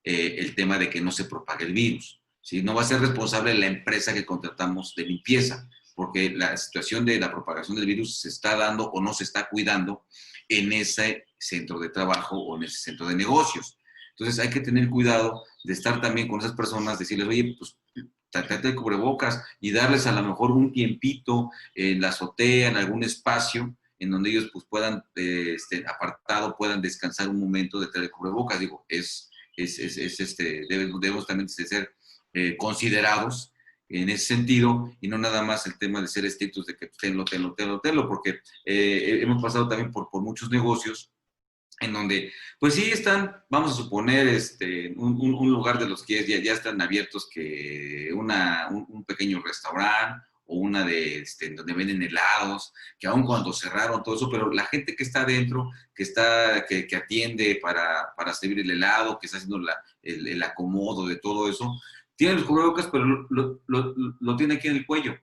el tema de que no se propague el virus, ¿sí? No va a ser responsable la empresa que contratamos de limpieza, porque la situación de la propagación del virus se está dando o no se está cuidando en ese centro de trabajo o en ese centro de negocios. Entonces hay que tener cuidado de estar también con esas personas, decirles, oye, pues trátate de cubrebocas y darles a lo mejor un tiempito en la azotea, en algún espacio, en donde ellos pues puedan, apartado, puedan descansar un momento de traer el cubrebocas. Digo, debemos también ser considerados en ese sentido, y no nada más el tema de ser estrictos de que tenlo, porque hemos pasado también por muchos negocios en donde, pues sí están, vamos a suponer, un lugar de los que ya están abiertos, que un pequeño restaurante o una donde venden helados, que aun cuando cerraron todo eso, pero la gente que está adentro, que atiende para servir el helado, que está haciendo el acomodo de todo eso, tiene los cubrebocas, pero lo tiene aquí en el cuello,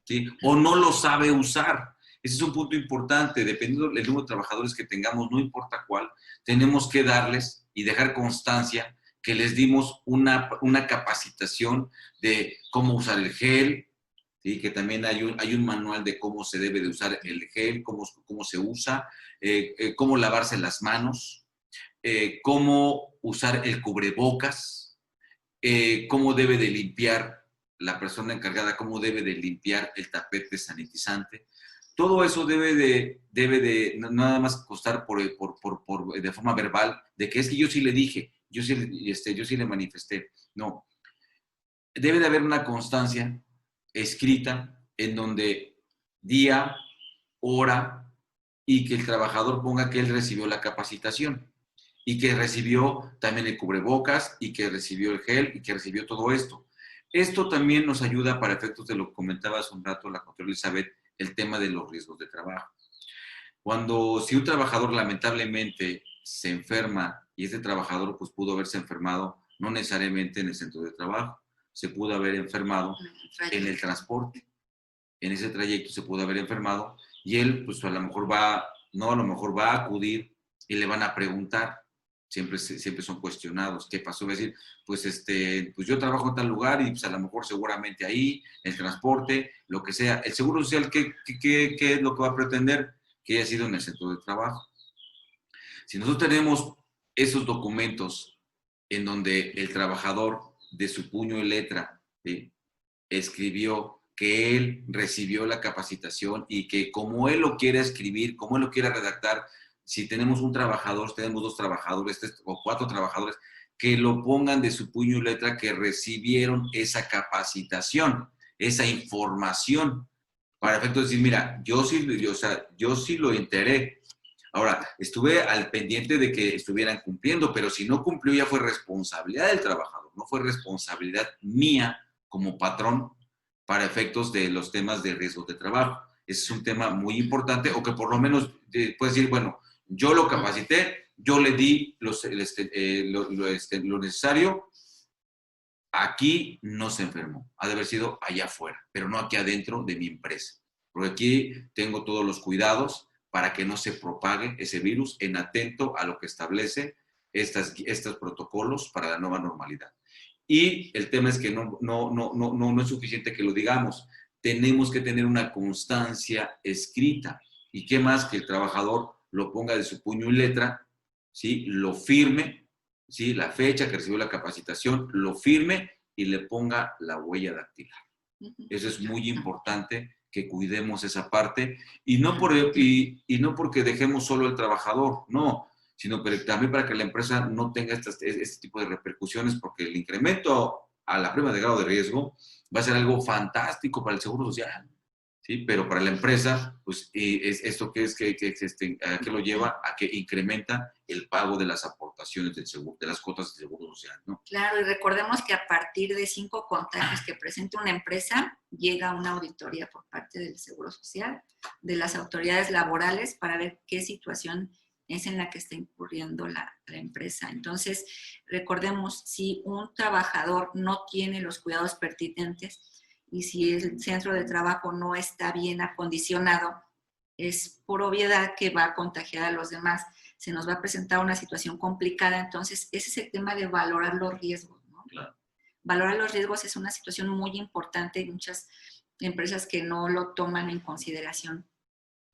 ¿sí? O no lo sabe usar. Ese es un punto importante. Dependiendo del número de trabajadores que tengamos, no importa cuál, tenemos que darles y dejar constancia que les dimos una capacitación de cómo usar el gel, ¿sí? Que también hay un manual de cómo se debe de usar el gel, cómo se usa, cómo lavarse las manos, cómo usar el cubrebocas, cómo debe de limpiar la persona encargada, cómo debe de limpiar el tapete sanitizante. Todo eso debe de no nada más constar de forma verbal, de que es que yo sí le dije, yo sí le manifesté. No. Debe de haber una constancia escrita en donde día, hora, y que el trabajador ponga que él recibió la capacitación y que recibió también el cubrebocas y que recibió el gel y que recibió todo esto. Esto también nos ayuda para efectos de lo que comentaba hace un rato la doctora Elizabeth, el tema de los riesgos de trabajo. Si un trabajador lamentablemente se enferma y este trabajador pues pudo haberse enfermado, no necesariamente en el centro de trabajo, se pudo haber enfermado en el transporte. En ese trayecto se pudo haber enfermado y él pues a lo mejor va a acudir y le van a preguntar. Siempre son cuestionados. ¿Qué pasó? Va a decir, pues yo trabajo en tal lugar y pues a lo mejor seguramente ahí, el transporte, lo que sea. El Seguro Social, ¿qué es lo que va a pretender? Que haya sido en el centro de trabajo. Si nosotros tenemos esos documentos en donde el trabajador de su puño y letra, ¿sí?, escribió que él recibió la capacitación y que como él lo quiere escribir, como él lo quiere redactar, si tenemos un trabajador, tenemos 2 trabajadores, 3 o 4 trabajadores, que lo pongan de su puño y letra que recibieron esa capacitación, esa información, para efecto de decir, mira, yo sí lo enteré. Ahora, estuve al pendiente de que estuvieran cumpliendo, pero si no cumplió ya fue responsabilidad del trabajador, no fue responsabilidad mía como patrón para efectos de los temas de riesgos de trabajo. Ese es un tema muy importante, o que por lo menos puedes decir, bueno, yo lo capacité, yo le di lo necesario, aquí no se enfermó, ha de haber sido allá afuera, pero no aquí adentro de mi empresa, porque aquí tengo todos los cuidados para que no se propague ese virus, en atento a lo que establece estos protocolos para la nueva normalidad. Y el tema es que no es suficiente que lo digamos, tenemos que tener una constancia escrita. ¿Y qué más? Que el trabajador lo ponga de su puño y letra, ¿sí?, lo firme, ¿sí?, la fecha que recibió la capacitación, lo firme y le ponga la huella dactilar. Eso es muy importante, que cuidemos esa parte, y no porque dejemos solo al trabajador, no, sino también para que la empresa no tenga este tipo de repercusiones, porque el incremento a la prima de grado de riesgo va a ser algo fantástico para el Seguro Social, ¿sí? Pero para la empresa, pues esto que lo lleva a que incrementa el pago de las aportaciones del seguro, de las cuotas del Seguro Social, ¿no? Claro, y recordemos que a partir de 5 contagios que presenta una empresa, llega una auditoría por parte del Seguro Social, de las autoridades laborales, para ver qué situación es en la que está incurriendo la empresa. Entonces, recordemos, si un trabajador no tiene los cuidados pertinentes y si el centro de trabajo no está bien acondicionado, es por obviedad que va a contagiar a los demás. se nos va a presentar una situación complicada. Entonces, ese es el tema de valorar los riesgos, ¿no? Claro. Valorar los riesgos es una situación muy importante. Hay muchas empresas que no lo toman en consideración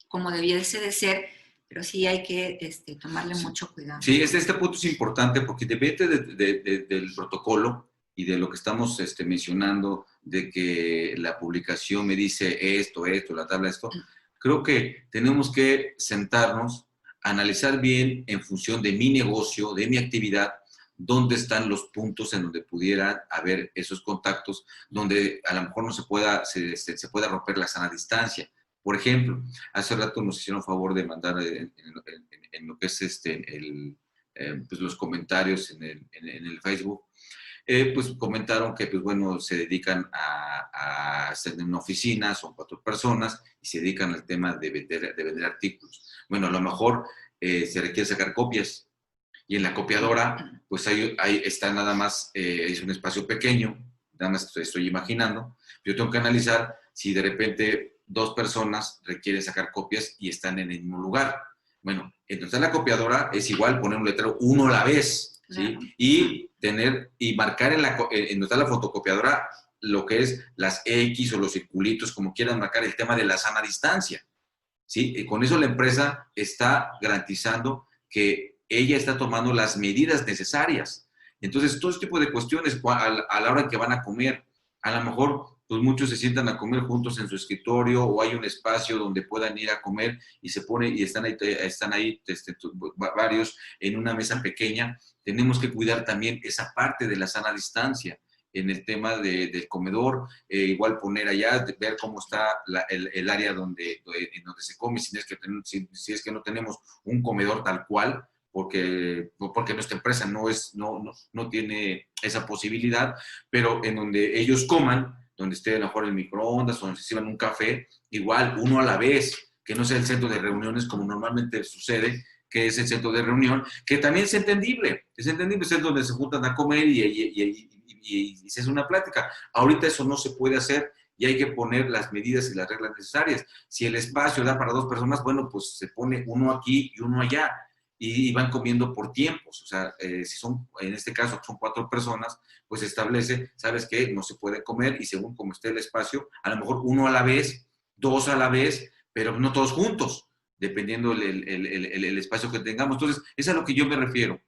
como debiese de ser, pero sí hay que tomarle mucho cuidado. Sí, este punto es importante porque depende del protocolo y de lo que estamos mencionando, de que la publicación me dice esto, la tabla, esto. Creo que tenemos que sentarnos, analizar bien en función de mi negocio, de mi actividad, dónde están los puntos en donde pudieran haber esos contactos, donde a lo mejor no se pueda romper la sana distancia. Por ejemplo, hace rato nos hicieron favor de mandar en lo que es pues los comentarios en el Facebook, pues comentaron que pues bueno, se dedican a hacer en una oficina, son 4 personas y se dedican al tema de vender artículos. Bueno, a lo mejor se requiere sacar copias y en la copiadora pues ahí está nada más, es un espacio pequeño, nada más estoy imaginando. Yo tengo que analizar si de repente 2 personas requieren sacar copias y están en el mismo lugar. Bueno, entonces la copiadora es igual poner un letrero uno a la vez, ¿sí? Claro. Y marcar en donde está la fotocopiadora lo que es las X o los circulitos, como quieran marcar el tema de la sana distancia, ¿sí? Y con eso la empresa está garantizando que ella está tomando las medidas necesarias. Entonces, todo este tipo de cuestiones a la hora que van a comer, a lo mejor pues muchos se sientan a comer juntos en su escritorio o hay un espacio donde puedan ir a comer y están ahí varios en una mesa pequeña. Tenemos que cuidar también esa parte de la sana distancia en el tema del comedor, igual poner allá, ver cómo está el área en donde se come, si es que no tenemos un comedor tal cual, porque nuestra empresa no tiene esa posibilidad, pero en donde ellos coman, donde esté a lo mejor el microondas, o donde se sirvan un café, igual, uno a la vez, que no sea el centro de reuniones como normalmente sucede, que es el centro de reunión, que también es entendible, es donde se juntan a comer y se hace una plática. Ahorita eso no se puede hacer y hay que poner las medidas y las reglas necesarias. Si el espacio da para 2 personas, bueno, pues se pone uno aquí y uno allá, y van comiendo por tiempos. O sea, si son, en este caso, son 4 personas, pues se establece, ¿sabes qué? No se puede comer y según como esté el espacio, a lo mejor uno a la vez, 2 a la vez, pero no todos juntos, dependiendo el espacio que tengamos. Entonces, es a lo que yo me refiero.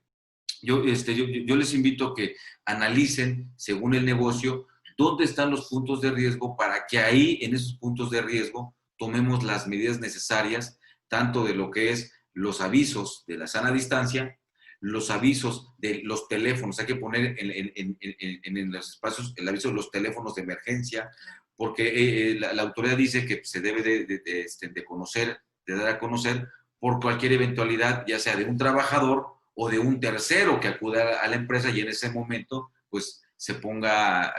Yo les invito a que analicen, según el negocio, dónde están los puntos de riesgo para que ahí, en esos puntos de riesgo, tomemos las medidas necesarias, tanto de lo que es los avisos de la sana distancia, los avisos de los teléfonos. Hay que poner en los espacios el aviso de los teléfonos de emergencia, porque la autoridad dice que se debe de conocer, de dar a conocer por cualquier eventualidad, ya sea de un trabajador o de un tercero que acuda a la empresa y en ese momento pues se ponga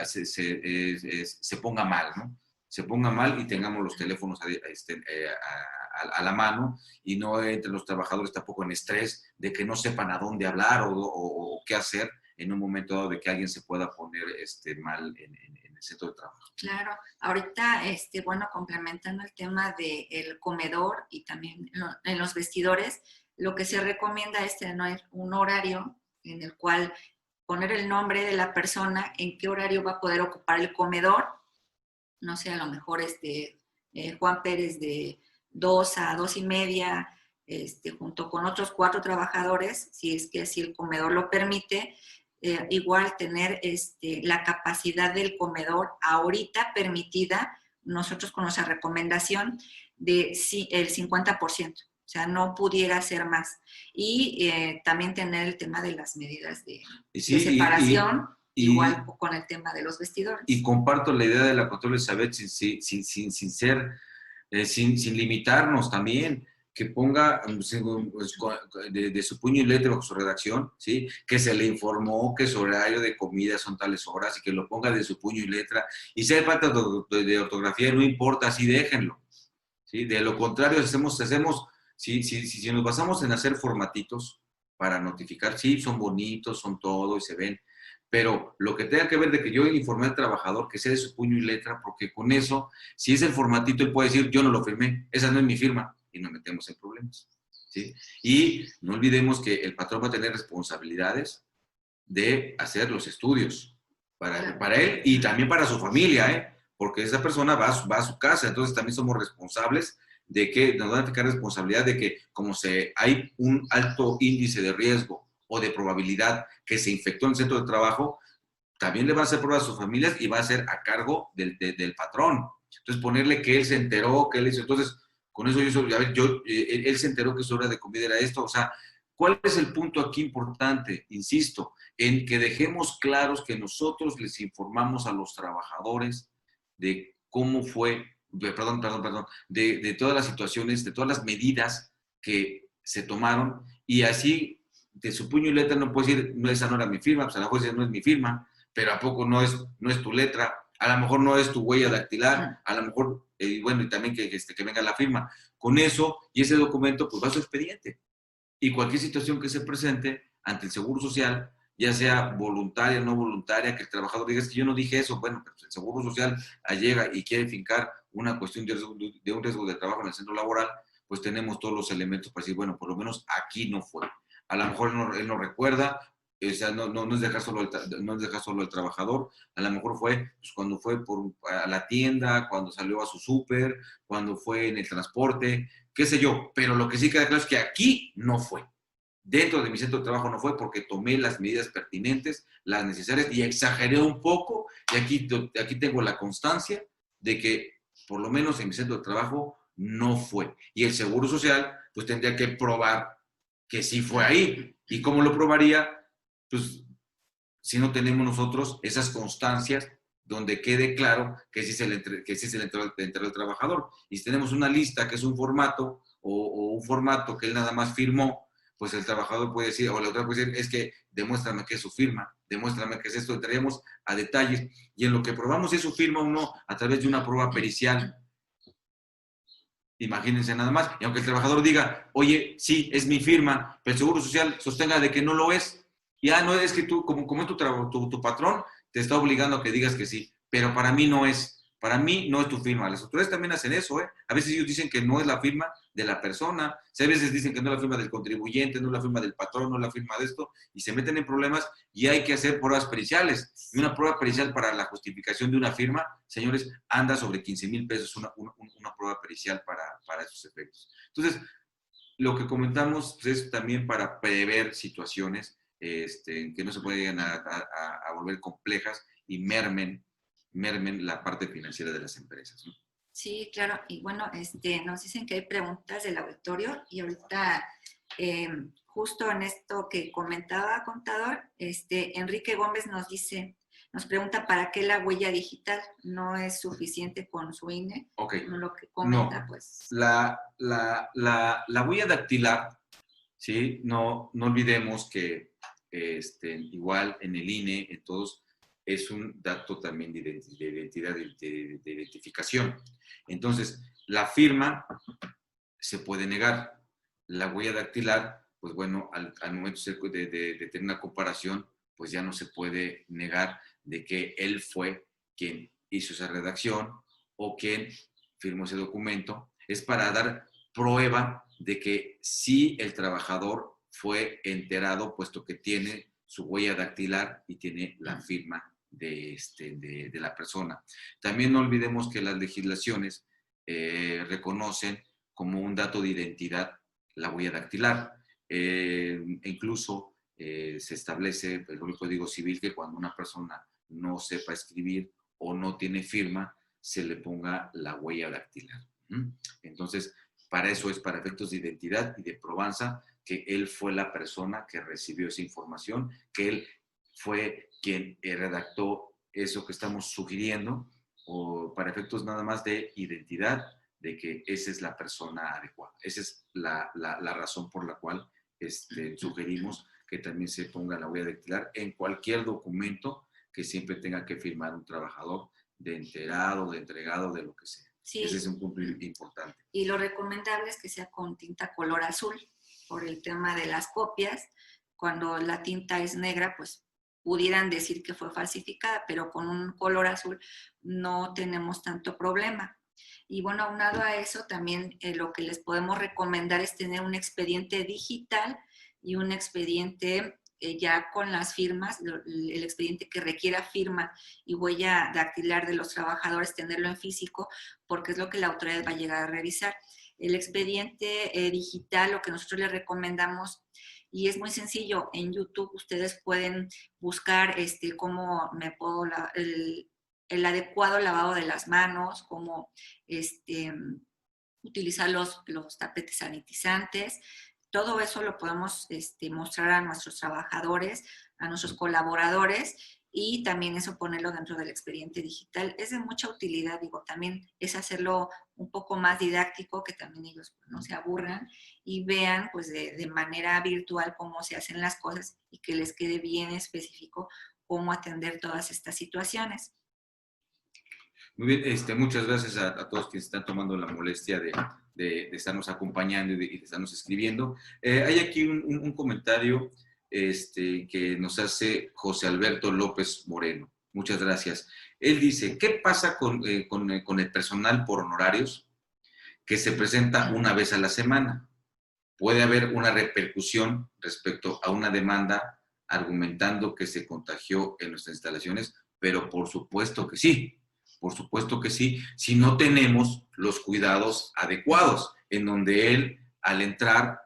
mal, ¿no? Se ponga mal y tengamos los teléfonos a la mano y no entre los trabajadores tampoco en estrés de que no sepan a dónde hablar o qué hacer en un momento dado de que alguien se pueda poner mal en el centro de trabajo. Claro, ahorita, bueno, complementando el tema del comedor y también en los vestidores, lo que se recomienda es tener un horario en el cual poner el nombre de la persona, en qué horario va a poder ocupar el comedor. No sé, a lo mejor Juan Pérez de 2 a 2:30, junto con otros 4 trabajadores, si es que así el comedor lo permite. Igual tener la capacidad del comedor ahorita permitida, nosotros con nuestra recomendación, el 50%. O sea, no pudiera ser más. Y también tener el tema de las medidas de separación. Igual con el tema de los vestidores. Y comparto la idea de la control Elizabeth sin limitarnos también, que ponga de su puño y letra bajo su redacción, ¿sí? Que se le informó que su horario de comida son tales horas y que lo ponga de su puño y letra. Y si hay falta de ortografía, no importa, así déjenlo, ¿sí? De lo contrario, si nos basamos en hacer formatitos para notificar, sí, son bonitos, son todo y se ven, pero lo que tenga que ver de que yo informé al trabajador, que sea de su puño y letra, porque con eso, si es el formatito, él puede decir, yo no lo firmé, esa no es mi firma, y nos metemos en problemas. ¿sí? Y no olvidemos que el patrón va a tener responsabilidades de hacer los estudios para él y también para su familia, ¿eh? Porque esa persona va a su casa, entonces también somos responsables de que nos van a fijar responsabilidad de que como hay un alto índice de riesgo o de probabilidad que se infectó en el centro de trabajo, también le va a hacer pruebas a sus familias y va a ser a cargo del patrón. Entonces ponerle que él se enteró, que él hizo, entonces con eso él se enteró que su hora de comida era esto, o sea, ¿cuál es el punto aquí importante? Insisto, en que dejemos claros que nosotros les informamos a los trabajadores de cómo fue, de todas las situaciones, de todas las medidas que se tomaron, y así de su puño y letra no puede decir, no, esa no era mi firma, pues a la jueza no es mi firma, pero ¿a poco no es tu letra? A lo mejor no es tu huella dactilar, a lo mejor, bueno, y también que venga la firma. Con eso y ese documento, pues va a su expediente. Y cualquier situación que se presente ante el Seguro Social, ya sea voluntaria o no voluntaria, que el trabajador diga, es que yo no dije eso, bueno, pero el Seguro Social llega y quiere fincar una cuestión de un riesgo de trabajo en el centro laboral, pues tenemos todos los elementos para decir, bueno, por lo menos aquí no fue. A lo mejor él no recuerda, o sea, no es dejar solo el trabajador, a lo mejor fue pues, cuando fue a la tienda, cuando salió a su súper, cuando fue en el transporte, qué sé yo, pero lo que sí queda claro es que aquí no fue. Dentro de mi centro de trabajo no fue porque tomé las medidas pertinentes, las necesarias y exageré un poco, y aquí tengo la constancia de que por lo menos en mi centro de trabajo no fue. Y el Seguro Social pues tendría que probar que sí fue ahí. ¿Y cómo lo probaría? Pues si no tenemos nosotros esas constancias donde quede claro que sí se le enteró el trabajador. Y si tenemos una lista que es un formato o un formato que él nada más firmó, pues el trabajador puede decir, o la otra puede decir, es que demuéstrame que es su firma, demuéstrame que es esto, entraríamos a detalles. Y en lo que probamos si es su firma o no, a través de una prueba pericial. Imagínense nada más. Y aunque el trabajador diga, oye, sí, es mi firma, pero el Seguro Social sostenga de que no lo es, y no es que tú, como es tu patrón, te está obligando a que digas que sí, pero para mí no es tu firma. Las autoridades también hacen eso, ¿eh? A veces ellos dicen que no es la firma de la persona, a veces dicen que no es la firma del contribuyente, no es la firma del patrón, no es la firma de esto, y se meten en problemas y hay que hacer pruebas periciales. Y una prueba pericial para la justificación de una firma, señores, anda sobre 15,000 pesos una prueba pericial para esos efectos. Entonces, lo que comentamos es también para prever situaciones que no se pueden a volver complejas y mermen la parte financiera de las empresas, ¿no? Sí, claro. Y bueno, nos dicen que hay preguntas del auditorio y ahorita, justo en esto que comentaba, contador, Enrique Gómez nos pregunta para qué la huella digital. ¿No es suficiente con su INE? Ok. Lo que comenta, no. pues. La huella dactilar, ¿sí? No olvidemos que igual en el INE, en todos, es un dato también de identidad, de identificación. Entonces, la firma se puede negar. La huella dactilar, pues bueno, al momento de tener una comparación, pues ya no se puede negar de que él fue quien hizo esa redacción o quien firmó ese documento. Es para dar prueba de que sí el trabajador fue enterado, puesto que tiene su huella dactilar y tiene la firma de la persona. También no olvidemos que las legislaciones reconocen como un dato de identidad la huella dactilar. Incluso se establece el Código Civil que cuando una persona no sepa escribir o no tiene firma, se le ponga la huella dactilar. Entonces, para eso es para efectos de identidad y de probanza que él fue la persona que recibió esa información, que él fue quien redactó eso que estamos sugiriendo, o para efectos nada más de identidad, de que esa es la persona adecuada. Esa es la razón por la cual sugerimos que también se ponga la huella dactilar en cualquier documento que siempre tenga que firmar un trabajador de enterado, de entregado, de lo que sea. Sí. Ese es un punto importante. Y lo recomendable es que sea con tinta color azul, por el tema de las copias. Cuando la tinta es negra, pues pudieran decir que fue falsificada, pero con un color azul no tenemos tanto problema. Y bueno, aunado a eso, también lo que les podemos recomendar es tener un expediente digital y un expediente ya con las firmas, el expediente que requiera firma y huella dactilar de los trabajadores, tenerlo en físico, porque es lo que la autoridad va a llegar a revisar. El expediente digital, lo que nosotros les recomendamos, y es muy sencillo, en YouTube ustedes pueden buscar cómo me puedo, el adecuado lavado de las manos, cómo utilizar los tapetes sanitizantes. Todo eso lo podemos mostrar a nuestros trabajadores, a nuestros colaboradores, y también eso ponerlo dentro del expediente digital. Es de mucha utilidad, digo, también es hacerlo un poco más didáctico, que también ellos no se aburran y vean pues de manera virtual cómo se hacen las cosas y que les quede bien específico cómo atender todas estas situaciones. Muy bien, muchas gracias a todos quienes están tomando la molestia de estarnos acompañando y de estarnos escribiendo. Hay aquí un comentario que nos hace José Alberto López Moreno. Muchas gracias. Él dice, ¿qué pasa con el personal por honorarios que se presenta una vez a la semana? ¿Puede haber una repercusión respecto a una demanda argumentando que se contagió en nuestras instalaciones? Pero por supuesto que sí. Por supuesto que sí, si no tenemos los cuidados adecuados, en donde él, al entrar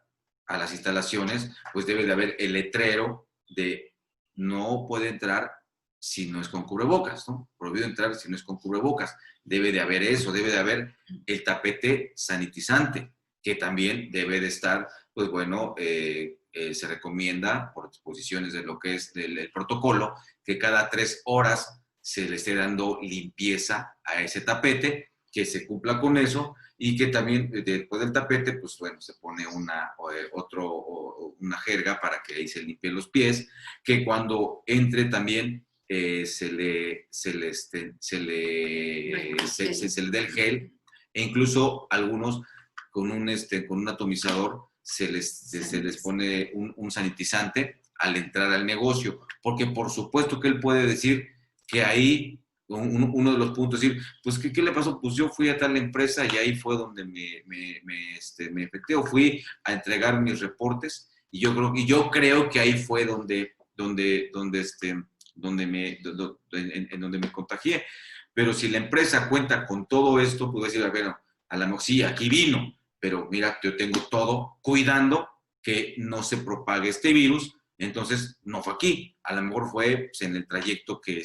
a las instalaciones, pues debe de haber el letrero de no puede entrar si no es con cubrebocas, ¿no? Prohibido entrar si no es con cubrebocas. Debe de haber eso, debe de haber el tapete sanitizante, que también debe de estar, pues bueno, se recomienda por disposiciones de lo que es del protocolo, que cada 3 horas se le esté dando limpieza a ese tapete, que se cumpla con eso, y que también después del tapete, pues bueno, se pone una jerga para que ahí se limpien los pies, que cuando entre también se le dé el gel, e incluso algunos con un atomizador se les pone un sanitizante al entrar al negocio, porque por supuesto que él puede decir que ahí uno de los puntos es decir, pues ¿qué le pasó? Pues yo fui a tal empresa y ahí fue donde me infecté, o fui a entregar mis reportes y yo creo que ahí fue donde me contagié. Pero si la empresa cuenta con todo esto, pues decir, bueno, a lo mejor sí, aquí vino, pero mira, yo tengo todo cuidando que no se propague este virus. Entonces, no fue aquí, a lo mejor fue pues, en el trayecto que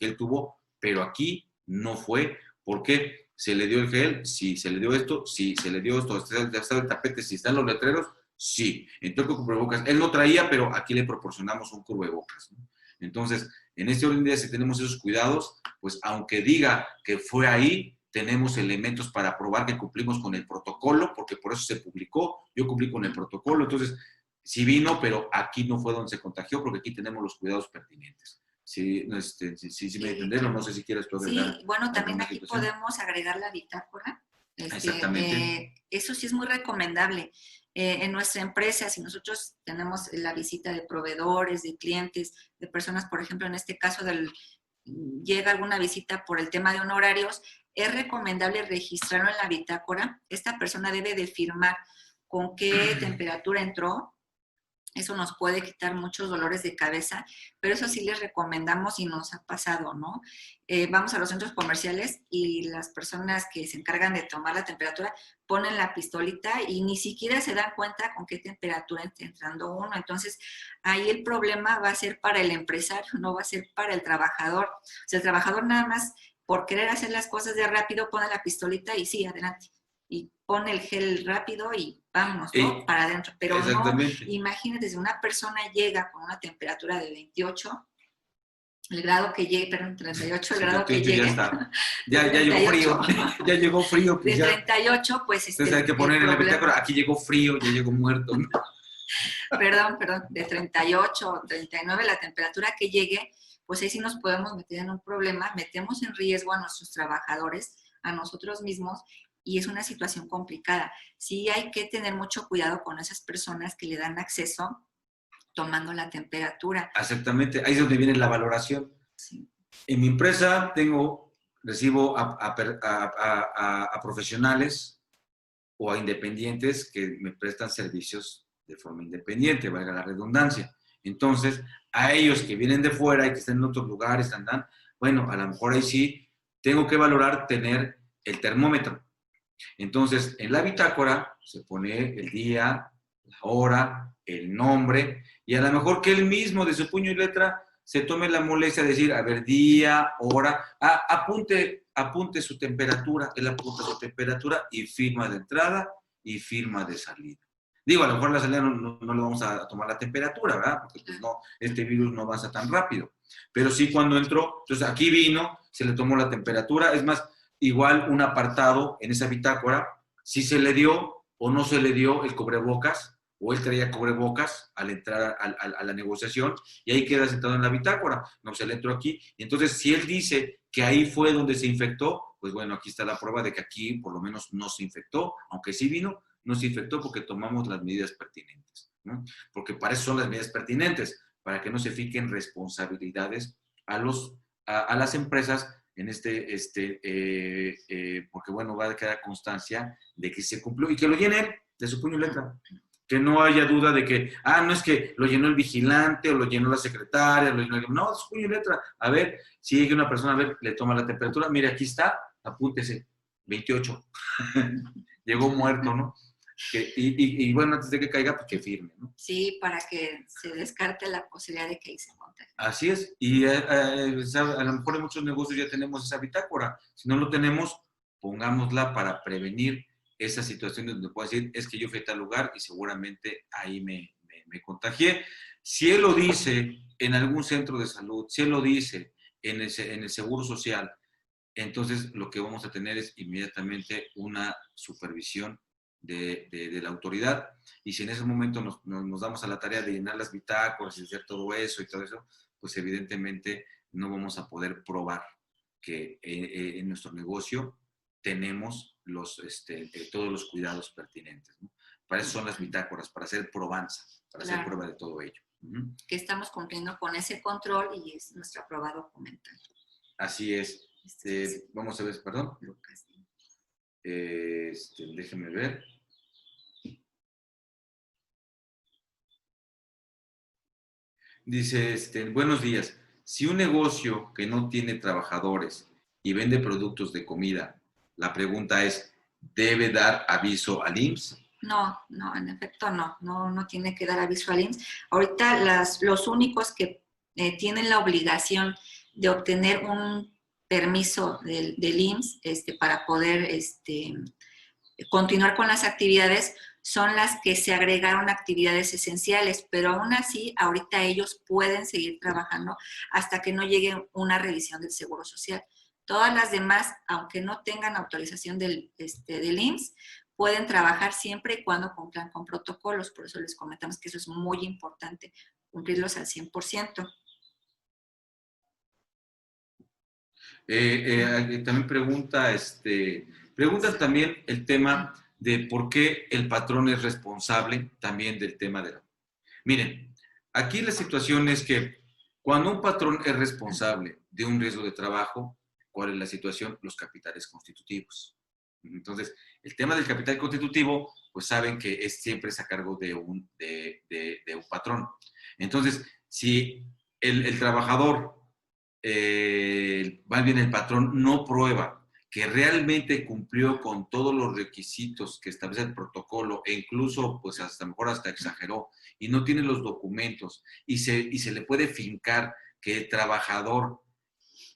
él tuvo, pero aquí no fue. ¿Por qué? ¿Se le dio el gel? Sí. ¿Se le dio esto? Sí. ¿Se le dio esto? ¿Está el tapete? ¿Sí están los letreros? Sí. Entonces, con cubrebocas. Él no traía, pero aquí le proporcionamos un cubrebocas, ¿no? Entonces, en este orden de días, si tenemos esos cuidados, pues aunque diga que fue ahí, tenemos elementos para probar que cumplimos con el protocolo, porque por eso se publicó. Yo cumplí con el protocolo, entonces sí vino, pero aquí no fue donde se contagió, porque aquí tenemos los cuidados pertinentes. Sí, sí me entendieron, no sé si quieres tú agregar. Sí, bueno, también aquí podemos agregar la bitácora. Exactamente. Eso sí es muy recomendable. En nuestra empresa, si nosotros tenemos la visita de proveedores, de clientes, de personas, por ejemplo, en este caso llega alguna visita por el tema de honorarios, es recomendable registrarlo en la bitácora. Esta persona debe de firmar con qué temperatura entró. Eso nos puede quitar muchos dolores de cabeza, pero eso sí les recomendamos y nos ha pasado, ¿no? Vamos a los centros comerciales y las personas que se encargan de tomar la temperatura ponen la pistolita y ni siquiera se dan cuenta con qué temperatura está entrando uno. Entonces, ahí el problema va a ser para el empresario, no va a ser para el trabajador. O sea, el trabajador nada más por querer hacer las cosas de rápido pone la pistolita y sí, adelante. Y pone el gel rápido y vámonos, ¿no? Para adentro. Pero no, imagínate, si una persona llega con una temperatura de 28, el grado que llegue, perdón, 38, el grado que llegue. Ya llegó frío, ya llegó frío. Pues de 38, pues entonces hay que poner en la bitácora, aquí llegó frío, ya llegó muerto. Perdón, de 38 o 39, la temperatura que llegue, pues ahí sí nos podemos meter en un problema, metemos en riesgo a nuestros trabajadores, a nosotros mismos, y es una situación complicada. Sí hay que tener mucho cuidado con esas personas que le dan acceso tomando la temperatura. Exactamente, ahí es donde viene la valoración. Sí. En mi empresa tengo recibo a profesionales o a independientes que me prestan servicios de forma independiente, valga la redundancia. Entonces, a ellos que vienen de fuera y que están en otros lugares, bueno, a lo mejor ahí sí tengo que valorar tener el termómetro. Entonces, en la bitácora se pone el día, la hora, el nombre, y a lo mejor que él mismo de su puño y letra se tome la molestia de decir, a ver, día, hora, apunte su temperatura, él apunta su temperatura y firma de entrada y firma de salida. Digo, a lo mejor la salida no le vamos a tomar la temperatura, ¿verdad? Porque pues no, este virus no avanza tan rápido. Pero sí cuando entró, entonces aquí vino, se le tomó la temperatura, es más, igual un apartado en esa bitácora, si se le dio o no se le dio el cubrebocas, o él traía cubrebocas al entrar a la negociación, y ahí queda sentado en la bitácora. No, se le entró aquí. Y entonces, si él dice que ahí fue donde se infectó, pues bueno, aquí está la prueba de que aquí por lo menos no se infectó, aunque sí vino, no se infectó porque tomamos las medidas pertinentes, ¿no? Porque para eso son las medidas pertinentes, para que no se fijen responsabilidades a las empresas en porque bueno, va a quedar constancia de que se cumplió y que lo llenen de su puño y letra. Que no haya duda de que, no es que lo llenó el vigilante o lo llenó la secretaria, no, es su puño y letra. A ver, si llega una persona, a ver, le toma la temperatura, mire, aquí está, apúntese, 28. Llegó muerto, ¿no? Y bueno, antes de que caiga, pues que firme, ¿no? Sí, para que se descarte la posibilidad de que ahí se contagie. Así es, y a lo mejor en muchos negocios ya tenemos esa bitácora. Si no lo tenemos, pongámosla para prevenir esa situación donde puedo decir, es que yo fui a tal lugar y seguramente ahí me contagié. Si él lo dice en algún centro de salud, si él lo dice en el Seguro Social, entonces lo que vamos a tener es inmediatamente una supervisión de la autoridad, y si en ese momento nos damos a la tarea de llenar las bitácoras y hacer todo eso, pues evidentemente no vamos a poder probar que en nuestro negocio tenemos todos los cuidados pertinentes, ¿no? Para eso son las bitácoras, para hacer probanza, para hacer prueba de todo ello. Que estamos cumpliendo con ese control y es nuestra prueba documental. Así es. Vamos a ver, perdón. Lucas. Déjenme ver. Dice, buenos días. Si un negocio que no tiene trabajadores y vende productos de comida, la pregunta es, ¿debe dar aviso al IMSS? No, en efecto no tiene que dar aviso al IMSS. Ahorita los únicos que tienen la obligación de obtener un permiso del IMSS para poder continuar con las actividades son las que se agregaron actividades esenciales, pero aún así ahorita ellos pueden seguir trabajando hasta que no llegue una revisión del Seguro Social. Todas las demás, aunque no tengan autorización del IMSS, pueden trabajar siempre y cuando cumplan con protocolos. Por eso les comentamos que eso es muy importante, cumplirlos al 100%. También preguntan también el tema de por qué el patrón es responsable también del tema de la... Miren, aquí la situación es que cuando un patrón es responsable de un riesgo de trabajo, ¿cuál es la situación? Los capitales constitutivos. Entonces, el tema del capital constitutivo, pues saben que siempre es a cargo de un patrón. Entonces, si el trabajador, más bien el patrón, no prueba que realmente cumplió con todos los requisitos que establece el protocolo, e incluso, pues hasta mejor hasta exageró, y no tiene los documentos, y se le puede fincar que el trabajador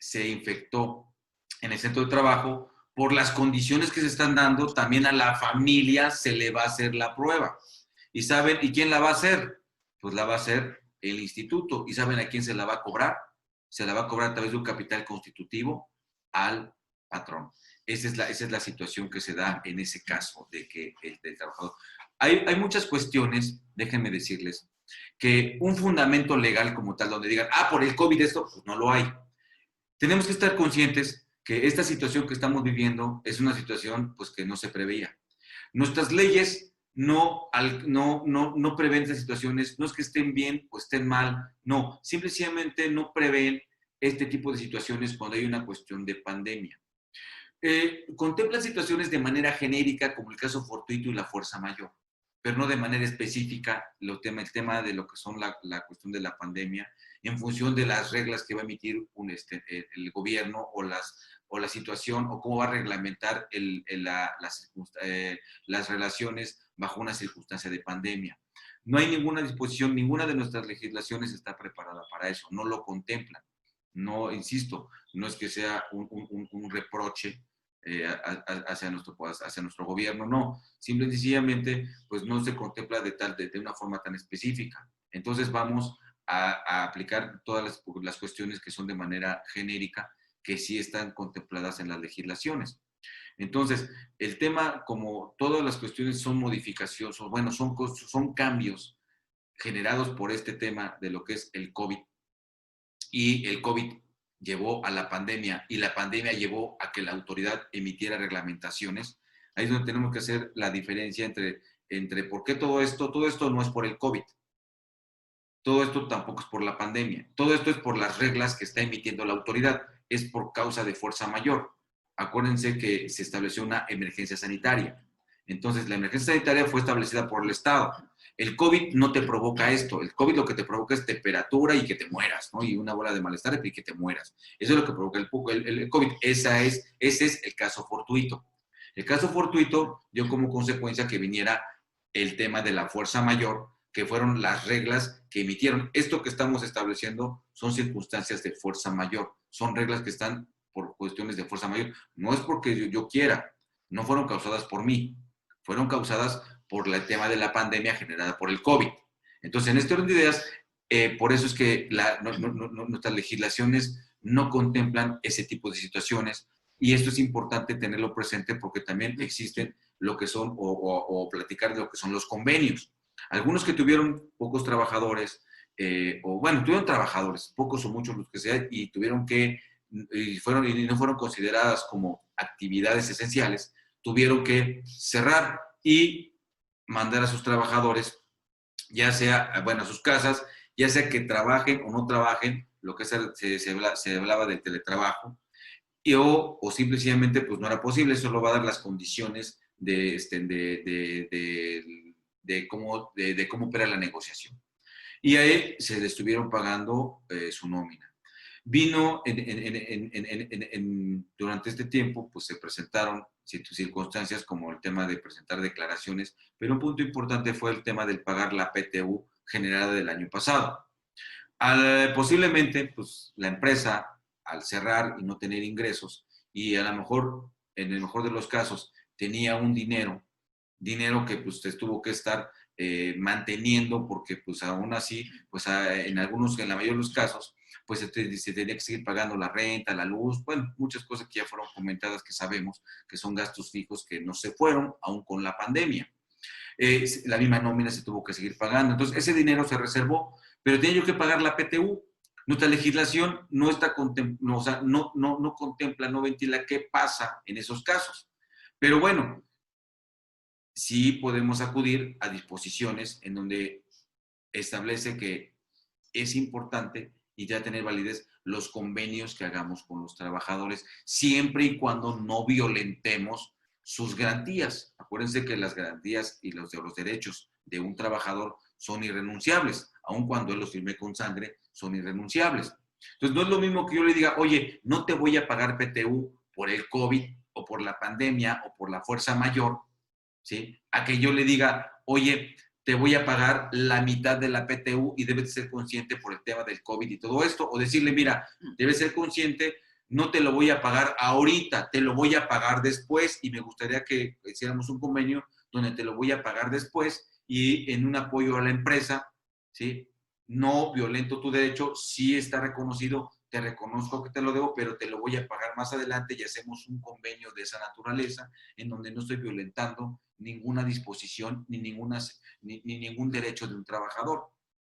se infectó en el centro de trabajo, por las condiciones que se están dando, también a la familia se le va a hacer la prueba. ¿Y saben? ¿Y quién la va a hacer? Pues la va a hacer el instituto. ¿Y saben a quién se la va a cobrar? Se la va a cobrar a través de un capital constitutivo al patrón. Esa es la situación que se da en ese caso de que el trabajador. Hay muchas cuestiones, déjenme decirles, que un fundamento legal como tal, donde digan, por el COVID esto, pues no lo hay. Tenemos que estar conscientes que esta situación que estamos viviendo es una situación pues, que no se preveía. Nuestras leyes no prevén estas situaciones, no es que estén bien o estén mal, no, simplemente no prevén este tipo de situaciones cuando hay una cuestión de pandemia. Contemplan situaciones de manera genérica, como el caso fortuito y la fuerza mayor, pero no de manera específica el tema de lo que son la cuestión de la pandemia, en función de las reglas que va a emitir el gobierno o la situación, o cómo va a reglamentar las relaciones bajo una circunstancia de pandemia. No hay ninguna disposición, ninguna de nuestras legislaciones está preparada para eso, no lo contemplan. No, insisto, no es que sea un reproche hacia nuestro gobierno, no. Simple y sencillamente, pues no se contempla de una forma tan específica. Entonces vamos a aplicar todas las cuestiones que son de manera genérica, que sí están contempladas en las legislaciones. Entonces, el tema, como todas las cuestiones son modificaciones, bueno, son cambios generados por este tema de lo que es el COVID, y el COVID llevó a la pandemia y la pandemia llevó a que la autoridad emitiera reglamentaciones. Ahí es donde tenemos que hacer la diferencia entre por qué todo esto no es por el COVID. Todo esto tampoco es por la pandemia. Todo esto es por las reglas que está emitiendo la autoridad. Es por causa de fuerza mayor. Acuérdense que se estableció una emergencia sanitaria. Entonces, la emergencia sanitaria fue establecida por el Estado. El COVID no te provoca esto. El COVID lo que te provoca es temperatura y que te mueras, ¿no? Y una bola de malestar y que te mueras. Eso es lo que provoca el COVID. Ese es el caso fortuito. El caso fortuito dio como consecuencia que viniera el tema de la fuerza mayor, que fueron las reglas que emitieron. Esto que estamos estableciendo son circunstancias de fuerza mayor. Son reglas que están por cuestiones de fuerza mayor. No es porque yo quiera. No fueron causadas por mí. Fueron causadas por el tema de la pandemia generada por el COVID. Entonces, en este orden de ideas, por eso es que nuestras legislaciones no contemplan ese tipo de situaciones, y esto es importante tenerlo presente porque también existen lo que son, o platicar de lo que son los convenios. Algunos que tuvieron pocos trabajadores, tuvieron trabajadores, pocos o muchos los que sean, y tuvieron que, y no fueron consideradas como actividades esenciales, tuvieron que cerrar y mandar a sus trabajadores, ya sea, a sus casas, ya sea que trabajen o no trabajen, lo que se hablaba del teletrabajo, o simplemente pues no era posible. Eso lo va a dar las condiciones de cómo opera la negociación. Y a él se le estuvieron pagando su nómina. Vino durante este tiempo, pues se presentaron circunstancias como el tema de presentar declaraciones, pero un punto importante fue el tema del pagar la PTU generada del año pasado. Posiblemente, pues la empresa, al cerrar y no tener ingresos, y a lo mejor, en el mejor de los casos, tenía un dinero que pues tuvo que estar manteniendo, porque pues aún así, pues en la mayoría de los casos, pues se tenía que seguir pagando la renta, la luz, bueno, muchas cosas que ya fueron comentadas, que sabemos que son gastos fijos que no se fueron, aún con la pandemia. La misma nómina se tuvo que seguir pagando. Entonces, ese dinero se reservó, pero tenía yo que pagar la PTU. Nuestra legislación no contempla, no ventila qué pasa en esos casos. Pero bueno, sí podemos acudir a disposiciones en donde establece que es importante y ya tener validez los convenios que hagamos con los trabajadores, siempre y cuando no violentemos sus garantías. Acuérdense que las garantías y los derechos de un trabajador son irrenunciables, aun cuando él los firme con sangre, son irrenunciables. Entonces, no es lo mismo que yo le diga, oye, no te voy a pagar PTU por el COVID o por la pandemia o por la fuerza mayor, ¿sí? A que yo le diga, oye, te voy a pagar la mitad de la PTU y debes ser consciente por el tema del COVID y todo esto, o decirle, mira, debes ser consciente, no te lo voy a pagar ahorita, te lo voy a pagar después, y me gustaría que hiciéramos un convenio donde te lo voy a pagar después, y en un apoyo a la empresa, ¿sí? No violento tu derecho, sí está reconocido, te reconozco que te lo debo, pero te lo voy a pagar más adelante, y hacemos un convenio de esa naturaleza en donde no estoy violentando ninguna disposición ni ningún derecho de un trabajador.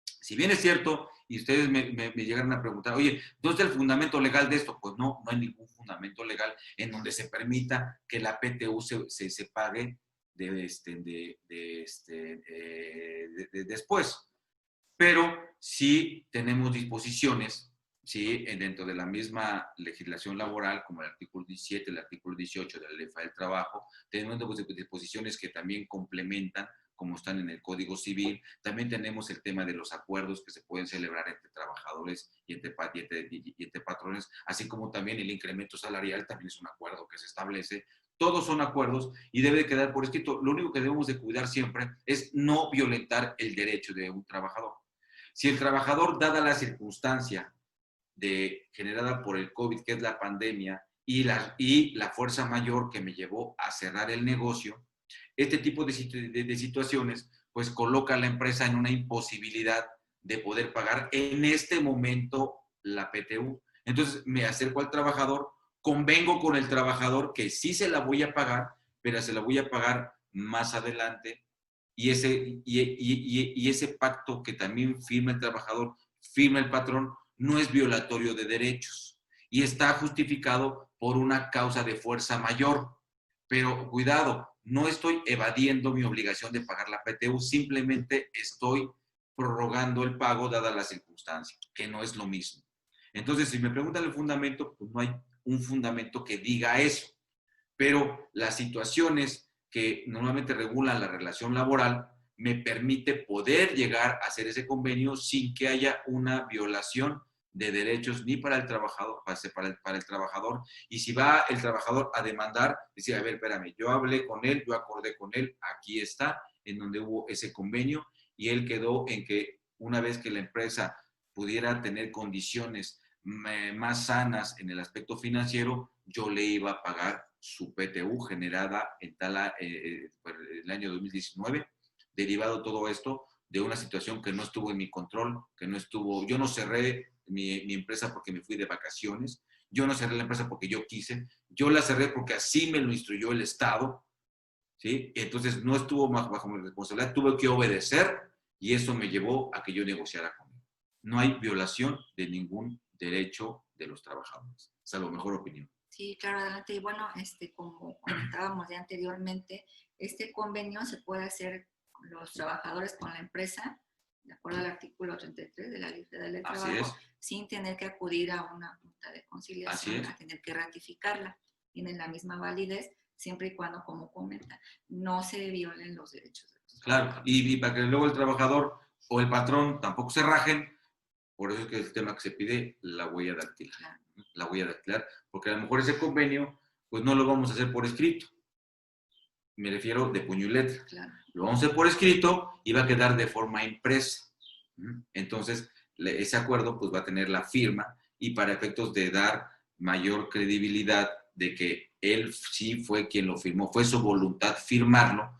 Si bien es cierto, y ustedes me llegaron a preguntar, oye, ¿dónde está el fundamento legal de esto? Pues no hay ningún fundamento legal en donde se permita que la PTU se pague después. Pero sí tenemos disposiciones sí, dentro de la misma legislación laboral, como el artículo 17, el artículo 18 de la Ley Federal del Trabajo, tenemos disposiciones que también complementan, como están en el Código Civil. También tenemos el tema de los acuerdos que se pueden celebrar entre trabajadores y entre patrones, así como también el incremento salarial también es un acuerdo que se establece. Todos son acuerdos y debe quedar por escrito. Lo único que debemos de cuidar siempre es no violentar el derecho de un trabajador. Si el trabajador, dada la circunstancia generada por el COVID, que es la pandemia, y la fuerza mayor que me llevó a cerrar el negocio, este tipo de situaciones, pues coloca a la empresa en una imposibilidad de poder pagar en este momento la PTU. Entonces me acerco al trabajador, convengo con el trabajador que sí se la voy a pagar, pero se la voy a pagar más adelante. Y ese pacto que también firma el trabajador, firma el patrón, no es violatorio de derechos y está justificado por una causa de fuerza mayor. Pero cuidado, no estoy evadiendo mi obligación de pagar la PTU, simplemente estoy prorrogando el pago dada la circunstancia, que no es lo mismo. Entonces, si me preguntan el fundamento, pues no hay un fundamento que diga eso. Pero las situaciones que normalmente regulan la relación laboral me permite poder llegar a hacer ese convenio sin que haya una violación de derechos ni para el trabajador, para el trabajador. Y si va el trabajador a demandar, decir, a ver, espérame, yo hablé con él, yo acordé con él, aquí está, en donde hubo ese convenio, y él quedó en que una vez que la empresa pudiera tener condiciones más sanas en el aspecto financiero, yo le iba a pagar su PTU generada en el año 2019, derivado todo esto de una situación que no estuvo en mi control, yo no cerré mi empresa porque me fui de vacaciones, yo no cerré la empresa porque yo quise, yo la cerré porque así me lo instruyó el Estado, ¿sí? Entonces no estuvo bajo mi responsabilidad, tuve que obedecer y eso me llevó a que yo negociara con él. No hay violación de ningún derecho de los trabajadores, salvo mejor opinión. Sí, claro, adelante. Y bueno, como comentábamos ya anteriormente, este convenio se puede hacer con los trabajadores con la empresa, de acuerdo al artículo 33 de la Ley Federal del Trabajo, sin tener que acudir a una junta de conciliación, a tener que ratificarla. Tienen la misma validez, siempre y cuando, como comentan, no se violen los derechos de los trabajadores. Claro, y para que luego el trabajador o el patrón tampoco se rajen, por eso es que es el tema que se pide, la huella dactilar. Claro. La huella dactilar, porque a lo mejor ese convenio, pues no lo vamos a hacer por escrito. Me refiero de puño y letra. Claro. Lo vamos a hacer por escrito y va a quedar de forma impresa. Entonces, ese acuerdo pues va a tener la firma y para efectos de dar mayor credibilidad de que él sí fue quien lo firmó, fue su voluntad firmarlo,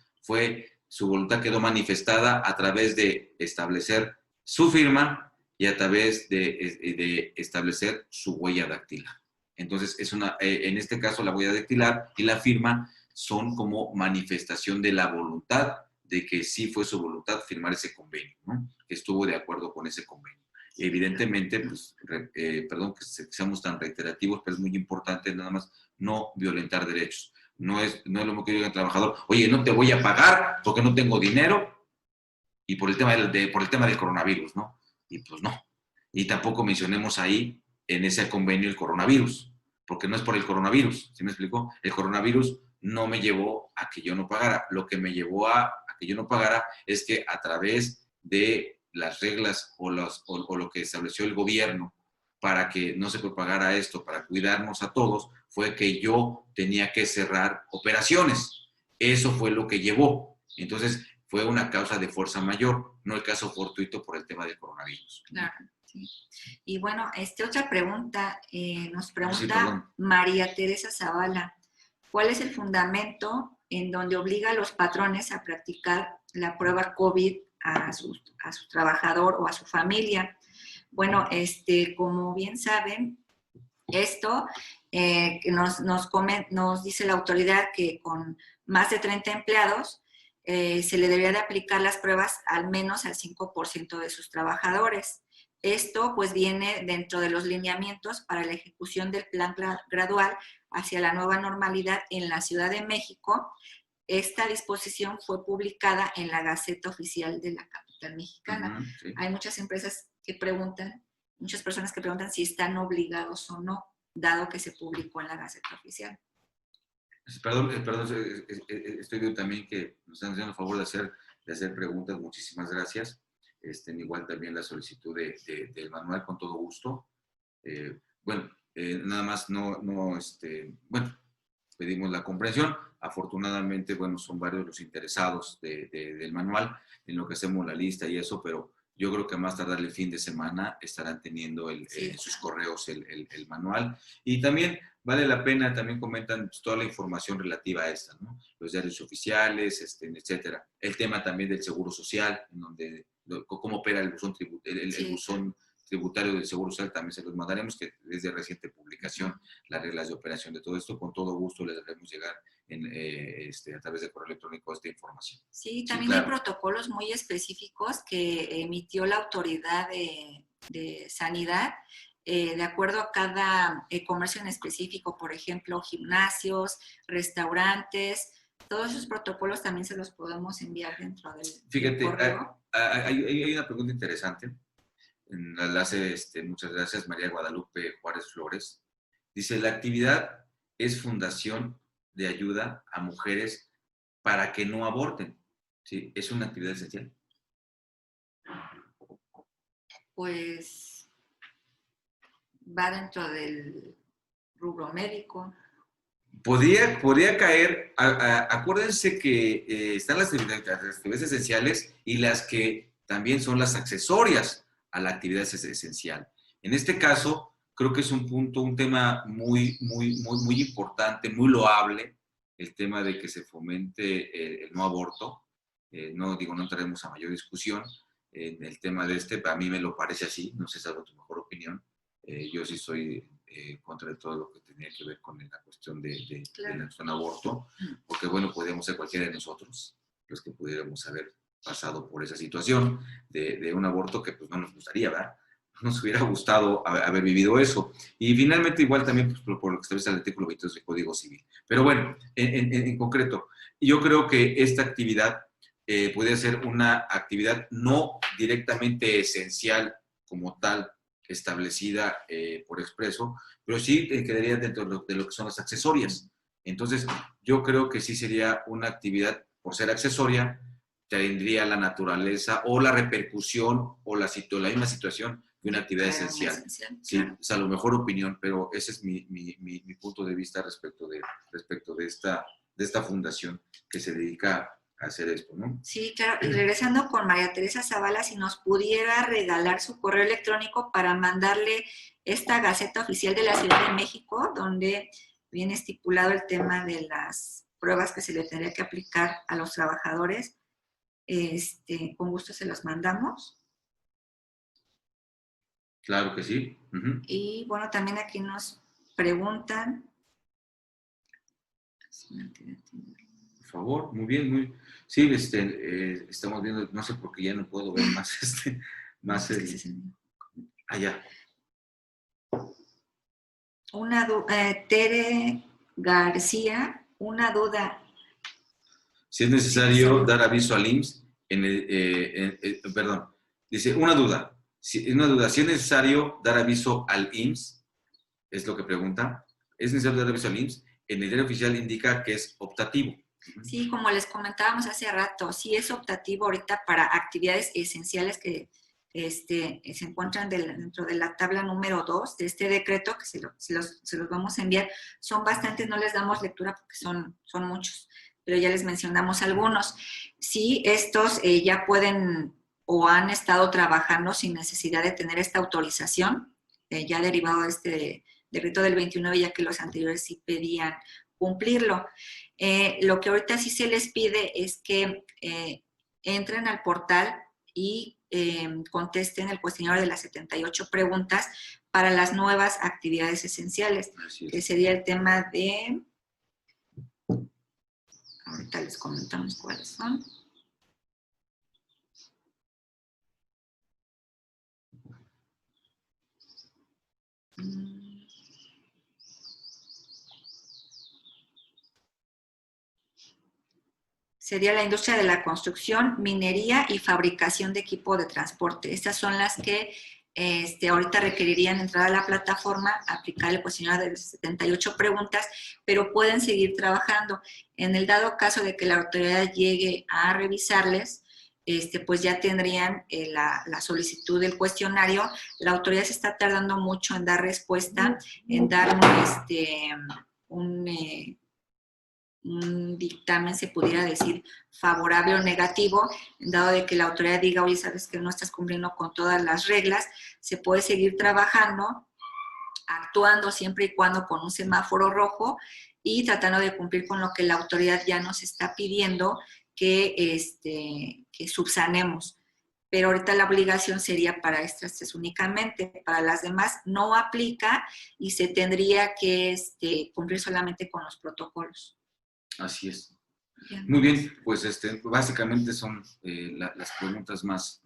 su voluntad quedó manifestada a través de establecer su firma y a través de establecer su huella dactilar. Entonces, en este caso, la huella dactilar y la firma son como manifestación de la voluntad, de que sí fue su voluntad firmar ese convenio, ¿no? Que estuvo de acuerdo con ese convenio. Evidentemente, pues, perdón que seamos tan reiterativos, pero es muy importante nada más no violentar derechos. No es lo mismo que diga el trabajador, oye, no te voy a pagar porque no tengo dinero y por el tema del coronavirus, ¿no? Y pues no. Y tampoco mencionemos ahí en ese convenio el coronavirus, porque no es por el coronavirus, ¿sí me explicó? El coronavirus no me llevó a que yo no pagara. Lo que me llevó a que yo no pagara es que a través de las reglas o lo que estableció el gobierno para que no se propagara esto, para cuidarnos a todos, fue que yo tenía que cerrar operaciones. Eso fue lo que llevó. Entonces, fue una causa de fuerza mayor, no el caso fortuito por el tema del coronavirus. Claro, sí. Y bueno, otra pregunta, nos pregunta María Teresa Zavala. ¿Cuál es el fundamento en donde obliga a los patrones a practicar la prueba COVID a su trabajador o a su familia? Bueno, como bien saben, esto nos dice la autoridad que con más de 30 empleados se le debería de aplicar las pruebas al menos al 5% de sus trabajadores. Esto pues viene dentro de los lineamientos para la ejecución del plan gradual hacia la nueva normalidad en la Ciudad de México. Esta disposición fue publicada en la Gaceta Oficial de la Capital Mexicana. Sí. Hay muchas empresas que preguntan muchas personas que preguntan si están obligados o no, dado que se publicó en la Gaceta Oficial. Perdón, estoy viendo también que nos están haciendo el favor de hacer preguntas. Muchísimas gracias. Igual también la solicitud del manual, con todo gusto. Nada más pedimos la comprensión. Afortunadamente, bueno, son varios los interesados del manual en lo que hacemos la lista y eso, pero yo creo que a más tardar el fin de semana estarán teniendo sus correos el manual. Y también vale la pena, también comentan pues, toda la información relativa a esta, ¿no? Los diarios oficiales, etcétera. El tema también del Seguro Social, en donde cómo opera el buzón tributario del Seguro Social, también se los mandaremos, que es de reciente publicación, las reglas de operación de todo esto. Con todo gusto les haremos llegar a través de correo electrónico esta información. Sí, también hay protocolos muy específicos que emitió la autoridad de sanidad de acuerdo a cada comercio en específico, por ejemplo, gimnasios, restaurantes. Todos esos protocolos también se los podemos enviar dentro del correo. Hay una pregunta interesante. La hace, muchas gracias, María Guadalupe Juárez Flores. Dice, la actividad es fundación de ayuda a mujeres para que no aborten. ¿Sí? ¿Es una actividad esencial? Pues va dentro del rubro médico. Podría caer, acuérdense que están las actividades esenciales y las que también son las accesorias a la actividad esencial. En este caso, creo que es un tema muy importante, muy loable, el tema de que se fomente el no aborto. No entraremos a mayor discusión en el tema de a mí me lo parece así, no sé si es algo tu mejor opinión. Yo sí soy contra de todo lo que tenía que ver con la cuestión de la aborto, porque bueno, podríamos ser cualquiera de nosotros los que pudiéramos haber pasado por esa situación de un aborto que pues no nos gustaría, ¿verdad? Nos hubiera gustado haber vivido eso. Y finalmente igual también pues, por lo que establece el artículo 22 del Código Civil. Pero bueno, en concreto, yo creo que esta actividad puede ser una actividad no directamente esencial como tal, establecida por expreso, pero sí quedaría dentro de lo que son las accesorias. Entonces, yo creo que sí sería una actividad, por ser accesoria, tendría la naturaleza o la repercusión o la misma situación de una actividad esencial. Sí, es a lo mejor opinión, pero ese es mi punto de vista respecto de esta fundación que se dedica a hacer esto, ¿no? Sí, claro. Y regresando con María Teresa Zavala, si nos pudiera regalar su correo electrónico para mandarle esta Gaceta Oficial de la Ciudad de México, donde viene estipulado el tema de las pruebas que se le tendría que aplicar a los trabajadores. Con gusto se los mandamos. Claro que sí. Uh-huh. Y bueno, también aquí nos preguntan. Por favor, muy bien, sí, estamos viendo, no sé por qué ya no puedo ver más allá. Tere García, una duda. Si es necesario dar aviso al IMSS, dice, una duda, si es necesario dar aviso al IMSS, es lo que pregunta, ¿es necesario dar aviso al IMSS? En el diario oficial indica que es optativo. Sí, como les comentábamos hace rato, sí es optativo ahorita para actividades esenciales que se encuentran dentro de la tabla número 2 de este decreto, que se los vamos a enviar. Son bastantes, no les damos lectura porque son muchos, pero ya les mencionamos algunos. Sí, estos ya pueden o han estado trabajando sin necesidad de tener esta autorización, ya derivado de este decreto del 29, ya que los anteriores sí pedían cumplirlo. Lo que ahorita sí se les pide es que entren al portal y contesten el cuestionario de las 78 preguntas para las nuevas actividades esenciales, que sería el tema de... Ahorita les comentamos cuáles son. Sería la industria de la construcción, minería y fabricación de equipo de transporte. Estas son las que Ahorita requerirían entrar a la plataforma, aplicar el cuestionario de 78 preguntas, pero pueden seguir trabajando. En el dado caso de que la autoridad llegue a revisarles, pues ya tendrían la solicitud del cuestionario. La autoridad se está tardando mucho en dar respuesta, en dar un dictamen, se pudiera decir, favorable o negativo, en dado de que la autoridad diga, oye, sabes que no estás cumpliendo con todas las reglas, se puede seguir trabajando, actuando siempre y cuando con un semáforo rojo y tratando de cumplir con lo que la autoridad ya nos está pidiendo que subsanemos. Pero ahorita la obligación sería para estas únicamente, para las demás no aplica y se tendría que cumplir solamente con los protocolos. Así es. Bien. Muy bien, pues básicamente son las preguntas más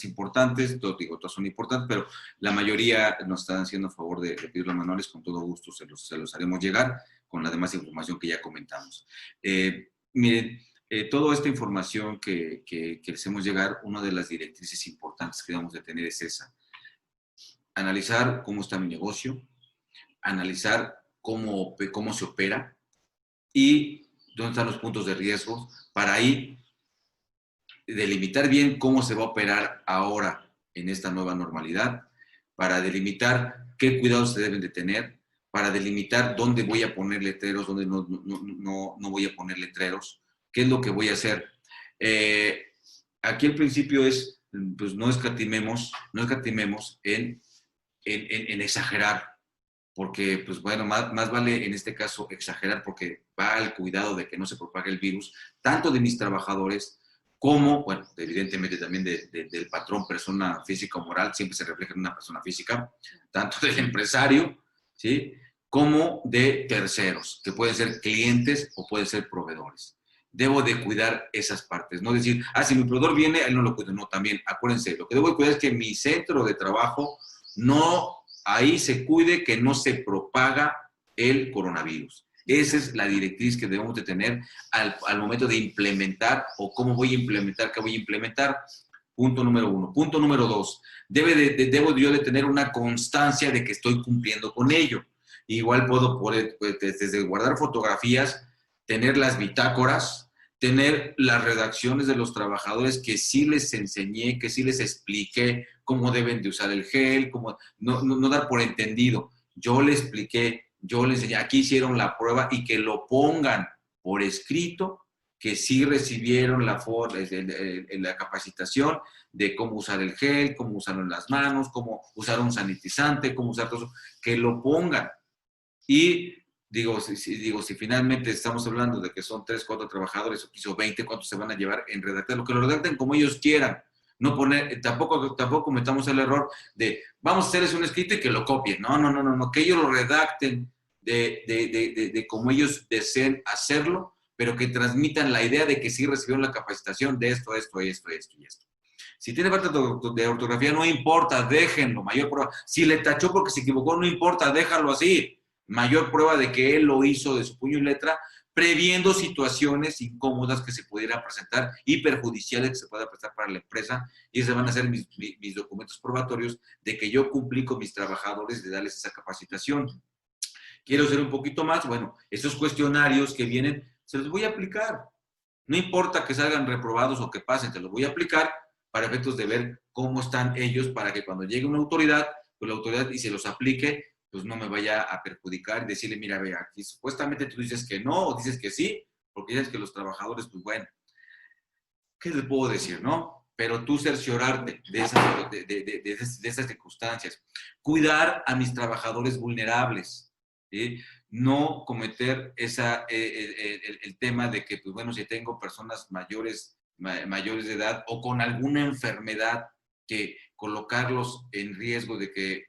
importantes. Todas son importantes, pero la mayoría nos están haciendo a favor de pedir los manuales. Con todo gusto se los haremos llegar con la demás información que ya comentamos. Miren, toda esta información que hacemos llegar, una de las directrices importantes que debemos de tener es esa. Analizar cómo está mi negocio, analizar cómo se opera y dónde están los puntos de riesgo para ahí delimitar bien cómo se va a operar ahora en esta nueva normalidad, para delimitar qué cuidados se deben de tener, para delimitar dónde voy a poner letreros, dónde no voy a poner letreros, qué es lo que voy a hacer. Aquí el principio es, pues no escatimemos en exagerar, porque, pues bueno, más vale en este caso exagerar porque va al cuidado de que no se propague el virus, tanto de mis trabajadores como, bueno, evidentemente también del patrón, persona física o moral, siempre se refleja en una persona física, tanto del empresario, ¿sí?, como de terceros, que pueden ser clientes o pueden ser proveedores. Debo de cuidar esas partes, no decir, si mi proveedor viene, él no lo cuido. No, también, acuérdense, lo que debo de cuidar es que mi centro de trabajo ahí se cuide que no se propaga el coronavirus. Esa es la directriz que debemos de tener al momento de implementar o cómo voy a implementar, qué voy a implementar. Punto número 1. Punto número 2. Debo yo de tener una constancia de que estoy cumpliendo con ello. Igual puedo poder, desde guardar fotografías, tener las bitácoras, tener las redacciones de los trabajadores que sí les enseñé, que sí les expliqué cómo deben de usar el gel, no dar por entendido. Yo les expliqué, yo les enseñé, aquí hicieron la prueba y que lo pongan por escrito, que sí recibieron la capacitación de cómo usar el gel, cómo usarlo en las manos, cómo usar un sanitizante, cómo usar todo eso, que lo pongan. Y si finalmente estamos hablando de que son 3, 4 trabajadores o 20, ¿cuántos se van a llevar en redactar? Lo que lo redacten como ellos quieran. No poner, tampoco cometamos el error de vamos a hacerles un escrito y que lo copien. No, que ellos lo redacten de como ellos deseen hacerlo, pero que transmitan la idea de que sí recibieron la capacitación de esto. Si tiene falta de ortografía, no importa, déjenlo, mayor prueba. Si le tachó porque se equivocó, no importa, déjalo así. Mayor prueba de que él lo hizo de su puño y letra, previendo situaciones incómodas que se pudieran presentar y perjudiciales que se puedan presentar para la empresa, y esos van a ser mis documentos probatorios de que yo cumplí con mis trabajadores de darles esa capacitación. Quiero hacer un poquito más, bueno, esos cuestionarios que vienen, se los voy a aplicar. No importa que salgan reprobados o que pasen, te los voy a aplicar para efectos de ver cómo están ellos, para que cuando llegue una autoridad, pues la autoridad y se los aplique, pues no me vaya a perjudicar y decirle, mira, ve, aquí supuestamente tú dices que no, o dices que sí, porque dices que los trabajadores, pues bueno, ¿qué les puedo decir, no? Pero tú cerciorarte de esas circunstancias. Cuidar a mis trabajadores vulnerables, ¿sí? No cometer el tema de que, pues bueno, si tengo personas mayores de edad o con alguna enfermedad, que colocarlos en riesgo de que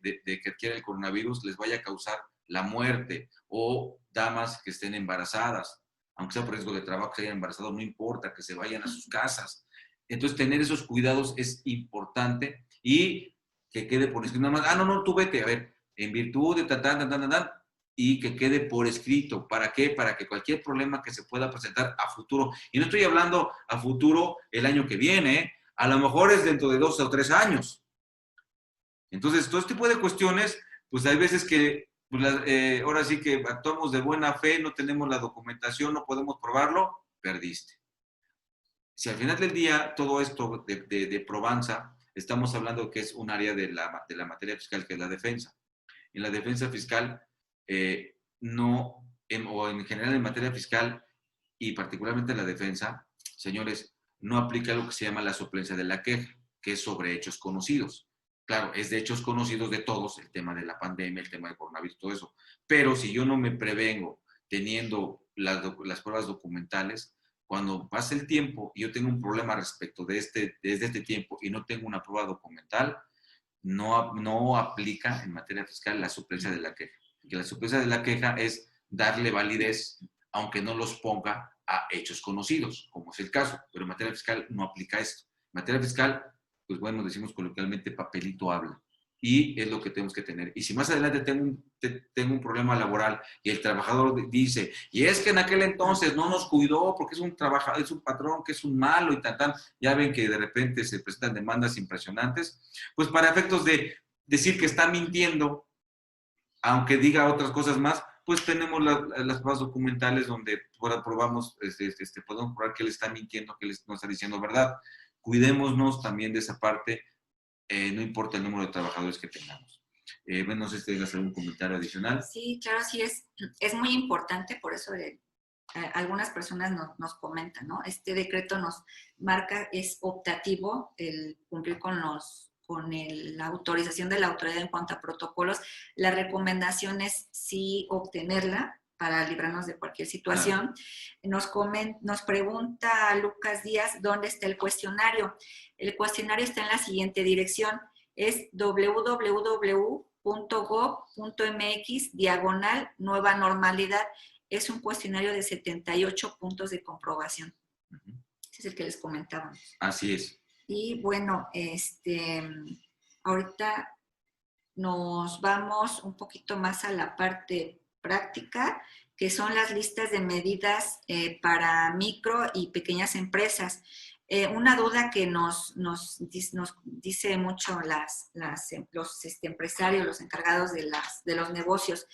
adquieran el coronavirus les vaya a causar la muerte, o damas que estén embarazadas, aunque sea por riesgo de trabajo, que se hayan embarazado, no importa, que se vayan a sus casas. Entonces, tener esos cuidados es importante y que quede por escrito nada más. No, tú vete, a ver, en virtud de y que quede por escrito. ¿Para qué? Para que cualquier problema que se pueda presentar a futuro, y no estoy hablando a futuro el año que viene, A lo mejor es dentro de 2 o 3 años. Entonces, todo este tipo de cuestiones, pues hay veces que, pues, ahora sí que actuamos de buena fe, no tenemos la documentación, no podemos probarlo, perdiste. Si al final del día todo esto de probanza, estamos hablando que es un área de la materia fiscal, que es la defensa. En la defensa fiscal, o en general en materia fiscal, y particularmente en la defensa, señores, no aplica lo que se llama la suplencia de la queja, que es sobre hechos conocidos. Claro, es de hechos conocidos de todos, el tema de la pandemia, el tema del coronavirus, todo eso. Pero si yo no me prevengo teniendo las pruebas documentales, cuando pase el tiempo y yo tengo un problema respecto desde este tiempo y no tengo una prueba documental, no aplica en materia fiscal la suplencia de la queja. Que la suplencia de la queja es darle validez, aunque no los ponga a hechos conocidos, como es el caso. Pero en materia fiscal no aplica esto. En materia fiscal, pues bueno, decimos coloquialmente, papelito habla. Y es lo que tenemos que tener. Y si más adelante tengo un problema laboral y el trabajador dice, y es que en aquel entonces no nos cuidó porque es un trabajador, es un patrón que es un malo y tal, ya ven que de repente se presentan demandas impresionantes, pues para efectos de decir que está mintiendo, aunque diga otras cosas más, pues tenemos las pruebas documentales donde podemos probar que él está mintiendo, que él no está diciendo verdad. Cuidémonos también de esa parte. No importa el número de trabajadores que tengamos. No sé si tengas algún comentario adicional. Sí, claro, sí, es muy importante, por eso algunas personas nos comentan, ¿no? Este decreto nos marca, es optativo el cumplir con la autorización de la autoridad en cuanto a protocolos. La recomendación es sí obtenerla para librarnos de cualquier situación. Nos pregunta Lucas Díaz, ¿dónde está el cuestionario? El cuestionario está en la siguiente dirección, es www.gov.mx/nueva normalidad. Es un cuestionario de 78 puntos de comprobación. Ese es el que les comentábamos. Así es. Y bueno, ahorita nos vamos un poquito más a la parte práctica, que son las listas de medidas para micro y pequeñas empresas. Una duda que nos dice mucho los empresarios, los encargados de los negocios,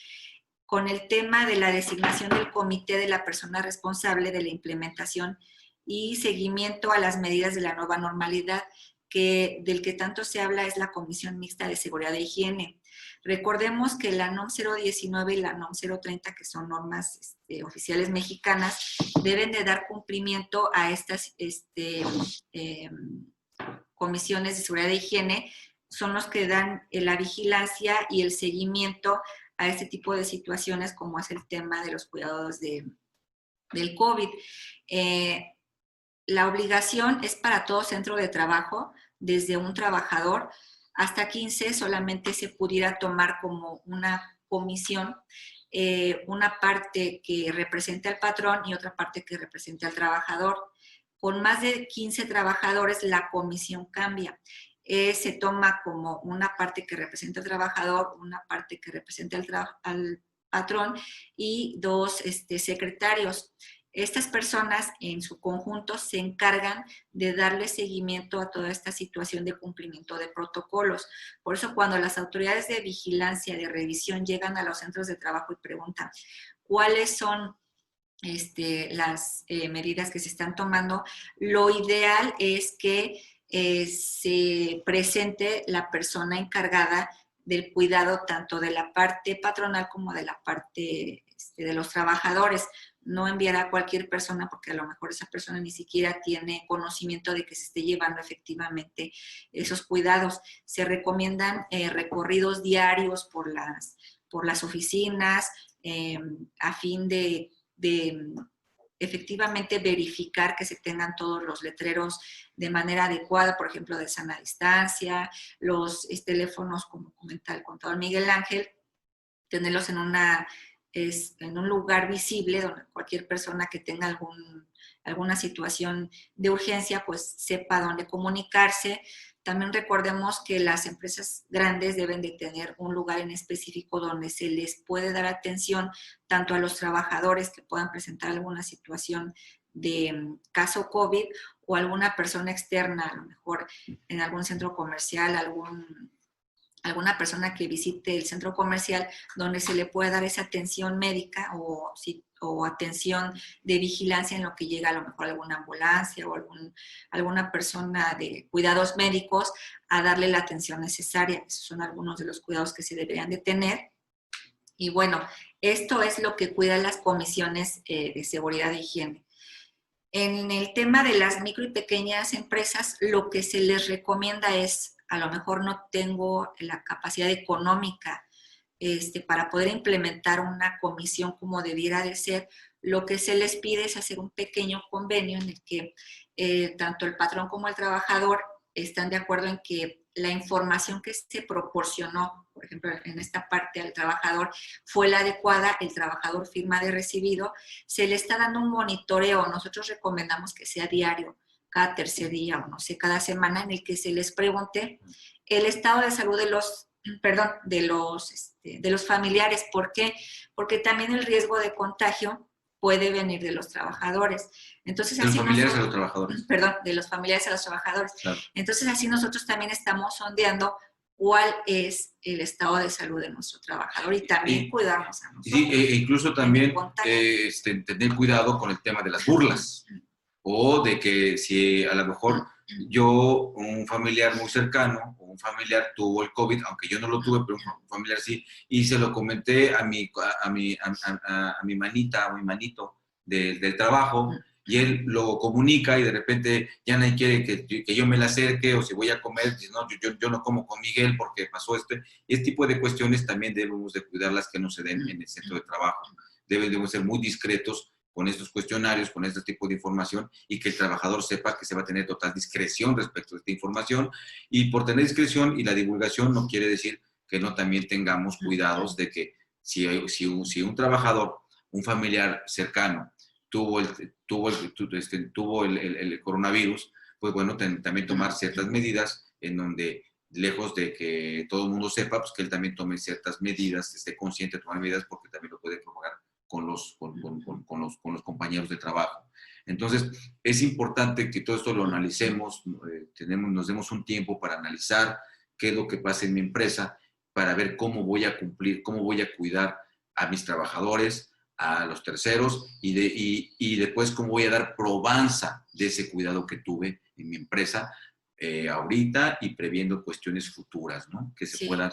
con el tema de la designación del comité de la persona responsable de la implementación y seguimiento a las medidas de la nueva normalidad, del que tanto se habla es la Comisión Mixta de Seguridad e Higiene. Recordemos que la NOM 019 y la NOM 030, que son normas oficiales mexicanas, deben de dar cumplimiento a estas comisiones de seguridad e higiene, son los que dan la vigilancia y el seguimiento a este tipo de situaciones, como es el tema de los cuidados del COVID. La obligación es para todo centro de trabajo, desde un trabajador hasta 15, solamente se pudiera tomar como una comisión, una parte que represente al patrón y otra parte que represente al trabajador. Con más de 15 trabajadores, la comisión cambia. Se toma como una parte que representa al trabajador, una parte que representa al patrón y 2 secretarios. Estas personas en su conjunto se encargan de darle seguimiento a toda esta situación de cumplimiento de protocolos. Por eso cuando las autoridades de vigilancia, de revisión llegan a los centros de trabajo y preguntan cuáles son las medidas que se están tomando, lo ideal es que se presente la persona encargada del cuidado tanto de la parte patronal como de la parte de los trabajadores. No enviar a cualquier persona porque a lo mejor esa persona ni siquiera tiene conocimiento de que se esté llevando efectivamente esos cuidados. Se recomiendan recorridos diarios por las oficinas a fin de efectivamente verificar que se tengan todos los letreros de manera adecuada, por ejemplo, de sana distancia, los teléfonos, como comenta el contador Miguel Ángel, tenerlos en un lugar visible donde cualquier persona que tenga alguna situación de urgencia pues sepa dónde comunicarse. También recordemos que las empresas grandes deben de tener un lugar en específico donde se les puede dar atención tanto a los trabajadores que puedan presentar alguna situación de caso COVID o alguna persona externa, a lo mejor en algún centro comercial, alguna persona que visite el centro comercial donde se le puede dar esa atención médica o atención de vigilancia en lo que llega a lo mejor alguna ambulancia o alguna persona de cuidados médicos a darle la atención necesaria. Esos son algunos de los cuidados que se deberían de tener. Y bueno, esto es lo que cuidan las comisiones de seguridad e higiene. En el tema de las micro y pequeñas empresas, lo que se les recomienda es, a lo mejor no tengo la capacidad económica para poder implementar una comisión como debiera de ser, lo que se les pide es hacer un pequeño convenio en el que tanto el patrón como el trabajador están de acuerdo en que la información que se proporcionó, por ejemplo, en esta parte al trabajador, fue la adecuada, el trabajador firma de recibido, se le está dando un monitoreo, nosotros recomendamos que sea diario, cada tercer día o no sé, cada semana, en el que se les pregunte el estado de salud de los familiares. ¿Por qué? Porque también el riesgo de contagio puede venir de los trabajadores. Entonces, de los familiares a los trabajadores. Perdón, de los familiares a los trabajadores. Claro. Entonces, así nosotros también estamos sondeando cuál es el estado de salud de nuestro trabajador y también cuidamos a nosotros. Sí, incluso también tener cuidado con el tema de las burlas. O de que si a lo mejor yo, un familiar muy cercano, o un familiar tuvo el COVID, aunque yo no lo tuve, pero un familiar sí, y se lo comenté a mi manita o mi manito del trabajo, y él lo comunica y de repente ya nadie quiere que yo me le acerque, o si voy a comer, dice, no, yo no como con Miguel porque pasó esto. Y este tipo de cuestiones también debemos de cuidarlas que no se den en el centro de trabajo. Debemos ser muy discretos con estos cuestionarios, con este tipo de información, y que el trabajador sepa que se va a tener total discreción respecto a esta información. Y por tener discreción y la divulgación no quiere decir que no también tengamos cuidados de que si un trabajador, un familiar cercano, tuvo el coronavirus, pues bueno, también tomar ciertas medidas en donde, lejos de que todo el mundo sepa, pues que él también tome ciertas medidas, esté consciente de tomar medidas, porque también lo puede propagar con los compañeros de trabajo. Entonces, es importante que todo esto lo analicemos, nos demos un tiempo para analizar qué es lo que pasa en mi empresa, para ver cómo voy a cumplir, cómo voy a cuidar a mis trabajadores, a los terceros, y después cómo voy a dar probanza de ese cuidado que tuve en mi empresa ahorita, y previendo cuestiones futuras, ¿no? Que se puedan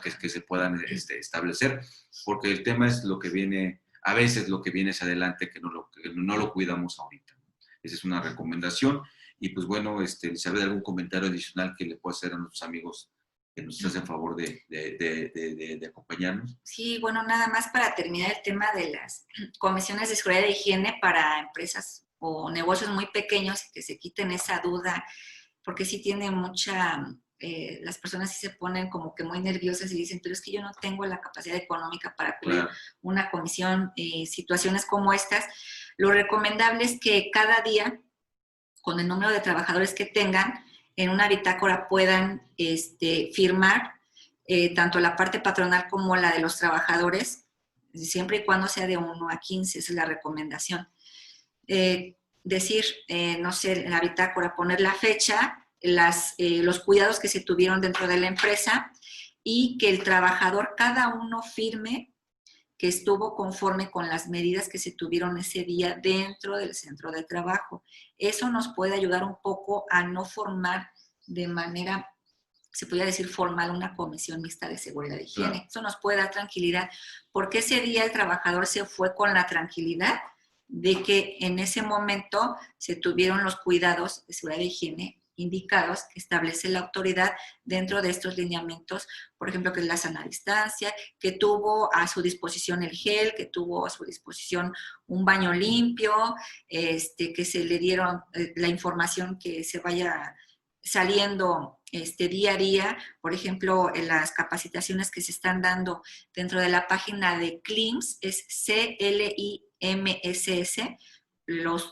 establecer, porque el tema es lo que viene. A veces lo que viene es adelante, que no lo cuidamos ahorita. Esa es una recomendación. Y pues bueno, Elizabeth, ¿algún comentario adicional que le pueda hacer a nuestros amigos que nos hacen favor de acompañarnos? Sí, bueno, nada más para terminar el tema de las comisiones de seguridad e higiene para empresas o negocios muy pequeños, que se quiten esa duda, porque sí tiene mucha... las personas sí se ponen como que muy nerviosas y dicen, pero es que yo no tengo la capacidad económica para cubrir una comisión, situaciones como estas. Lo recomendable es que cada día, con el número de trabajadores que tengan, en una bitácora puedan firmar tanto la parte patronal como la de los trabajadores, siempre y cuando sea de 1 a 15, esa es la recomendación. Decir, no sé, en la bitácora, poner la fecha, los cuidados que se tuvieron dentro de la empresa, y que el trabajador, cada uno, firme que estuvo conforme con las medidas que se tuvieron ese día dentro del centro de trabajo. Eso nos puede ayudar un poco a no formar de manera, se podría decir, formal, una comisión mixta de seguridad y higiene. Claro. Eso nos puede dar tranquilidad, porque ese día el trabajador se fue con la tranquilidad de que en ese momento se tuvieron los cuidados de seguridad y higiene indicados que establece la autoridad dentro de estos lineamientos, por ejemplo, que es la sana distancia, que tuvo a su disposición el gel, que tuvo a su disposición un baño limpio, que se le dieron la información que se vaya saliendo día a día. Por ejemplo, en las capacitaciones que se están dando dentro de la página de CLIMS, es CLIMSS,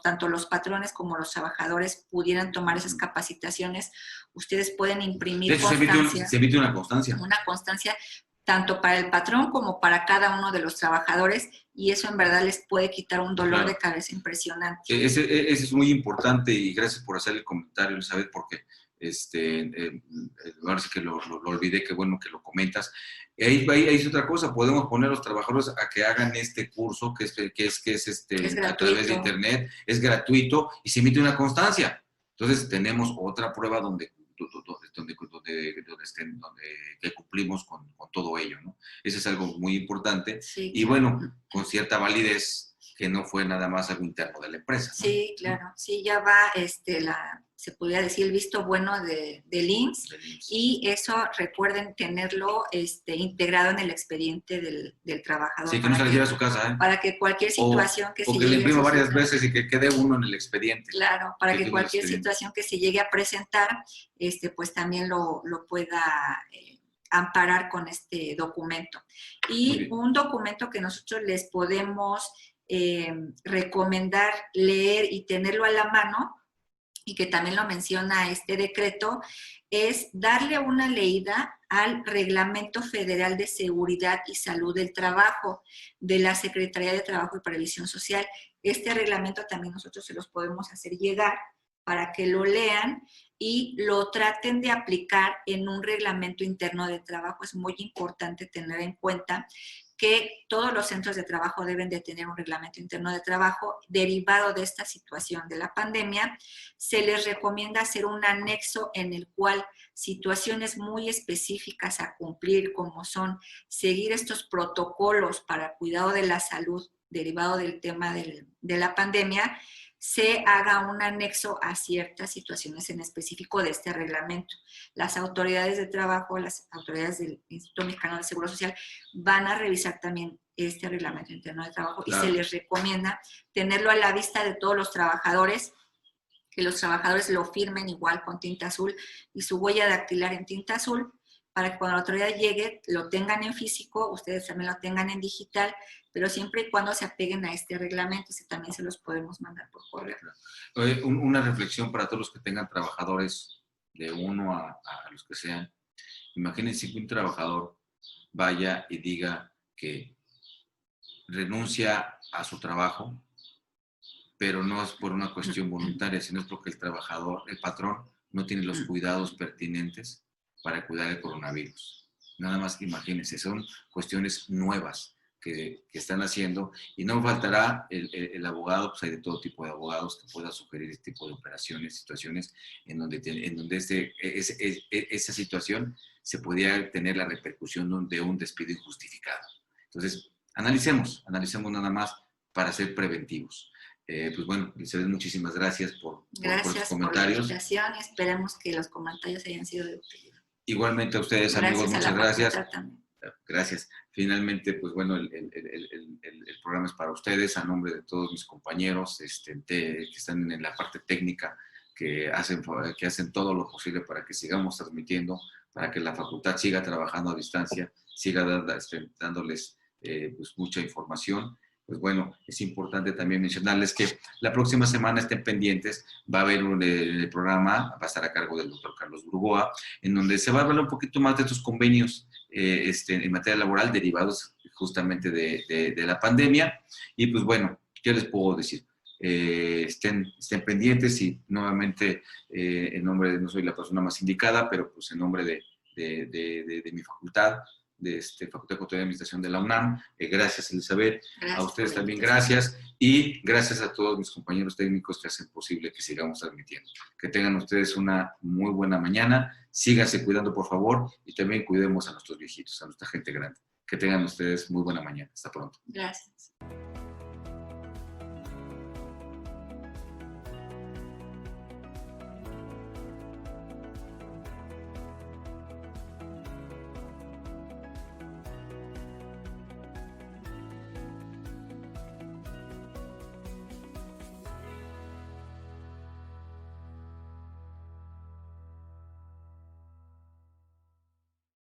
tanto los patrones como los trabajadores pudieran tomar esas capacitaciones. Ustedes pueden imprimir de hecho, constancia. Se emite una constancia. Una constancia tanto para el patrón como para cada uno de los trabajadores, y eso en verdad les puede quitar un dolor Claro. de cabeza impresionante. Ese es muy importante y gracias por hacer el comentario, Elizabeth, porque ahora sí que lo olvidé, qué bueno que lo comentas. Ahí es otra cosa, podemos poner a los trabajadores a que hagan este curso, que es a través de internet, es gratuito y se emite una constancia. Entonces tenemos otra prueba donde que cumplimos con todo ello, ¿no? Eso es algo muy importante. Sí, Y claro. bueno, con cierta validez, que no fue nada más algo interno de la empresa, ¿no? Sí, claro. Sí, ya va, se podría decir, el visto bueno del IMSS, y eso recuerden tenerlo integrado en el expediente del trabajador. Sí, que no se le lleve a su casa, ¿eh? Para que cualquier situación que se o que le llegue a imprima varias suscitar, veces y que quede uno en el expediente. claro, para que quede cualquier uno en el expediente. situación que se llegue a presentar, pues también lo pueda amparar con este documento. Muy Y bien. un documento que nosotros les podemos recomendar leer y tenerlo a la mano, y que también lo menciona este decreto, es darle una leída al Reglamento Federal de Seguridad y Salud del Trabajo de la Secretaría de Trabajo y Previsión Social. Este reglamento también nosotros se los podemos hacer llegar para que lo lean y lo traten de aplicar en un reglamento interno de trabajo. Es muy importante tener en cuenta que todos los centros de trabajo deben de tener un reglamento interno de trabajo. Derivado de esta situación de la pandemia, se les recomienda hacer un anexo en el cual situaciones muy específicas a cumplir, como son seguir estos protocolos para cuidado de la salud derivado del tema de la pandemia, se haga un anexo a ciertas situaciones en específico de este reglamento. Las autoridades de trabajo, las autoridades del Instituto Mexicano de Seguro Social van a revisar también este reglamento interno de trabajo. Claro. Y se les recomienda tenerlo a la vista de todos los trabajadores, que los trabajadores lo firmen igual con tinta azul y su huella dactilar en tinta azul, para que cuando la autoridad llegue lo tengan en físico, ustedes también lo tengan en digital, pero siempre y cuando se apeguen a este reglamento, ese también se los podemos mandar por correo. Una reflexión para todos los que tengan trabajadores, de uno a los que sean. Imagínense que un trabajador vaya y diga que renuncia a su trabajo, pero no es por una cuestión voluntaria, sino es porque el patrón, no tiene los cuidados pertinentes para cuidar el coronavirus. Nada más que imagínense, son cuestiones nuevas que están haciendo, y no faltará el abogado, pues hay de todo tipo de abogados que pueda sugerir este tipo de operaciones, situaciones en donde esa situación se podría tener la repercusión de un despido injustificado. Entonces, analicemos nada más para ser preventivos. Pues bueno, Elizabeth, muchísimas gracias por sus comentarios. Gracias por la invitación, esperemos que los comentarios hayan sido de utilidad. Igualmente a ustedes, amigos, muchas gracias. Gracias. Finalmente, pues bueno, el programa es para ustedes, a nombre de todos mis compañeros que están en la parte técnica, que hacen todo lo posible para que sigamos transmitiendo, para que la facultad siga trabajando a distancia, siga dándoles pues mucha información. Pues bueno, es importante también mencionarles que la próxima semana estén pendientes, va a haber el programa, va a estar a cargo del doctor Carlos Burgoa, en donde se va a hablar un poquito más de estos convenios en materia laboral derivados justamente de la pandemia. Y pues bueno, ¿qué les puedo decir? Estén pendientes, y nuevamente en nombre de, no soy la persona más indicada, pero pues en nombre de mi facultad, de Facultad de Contaduría y Administración de la UNAM. Gracias, Elizabeth. Gracias a ustedes también, gracias. Y gracias a todos mis compañeros técnicos que hacen posible que sigamos transmitiendo. Que tengan ustedes una muy buena mañana. Síganse cuidando, por favor, y también cuidemos a nuestros viejitos, a nuestra gente grande. Que tengan ustedes muy buena mañana. Hasta pronto. Gracias.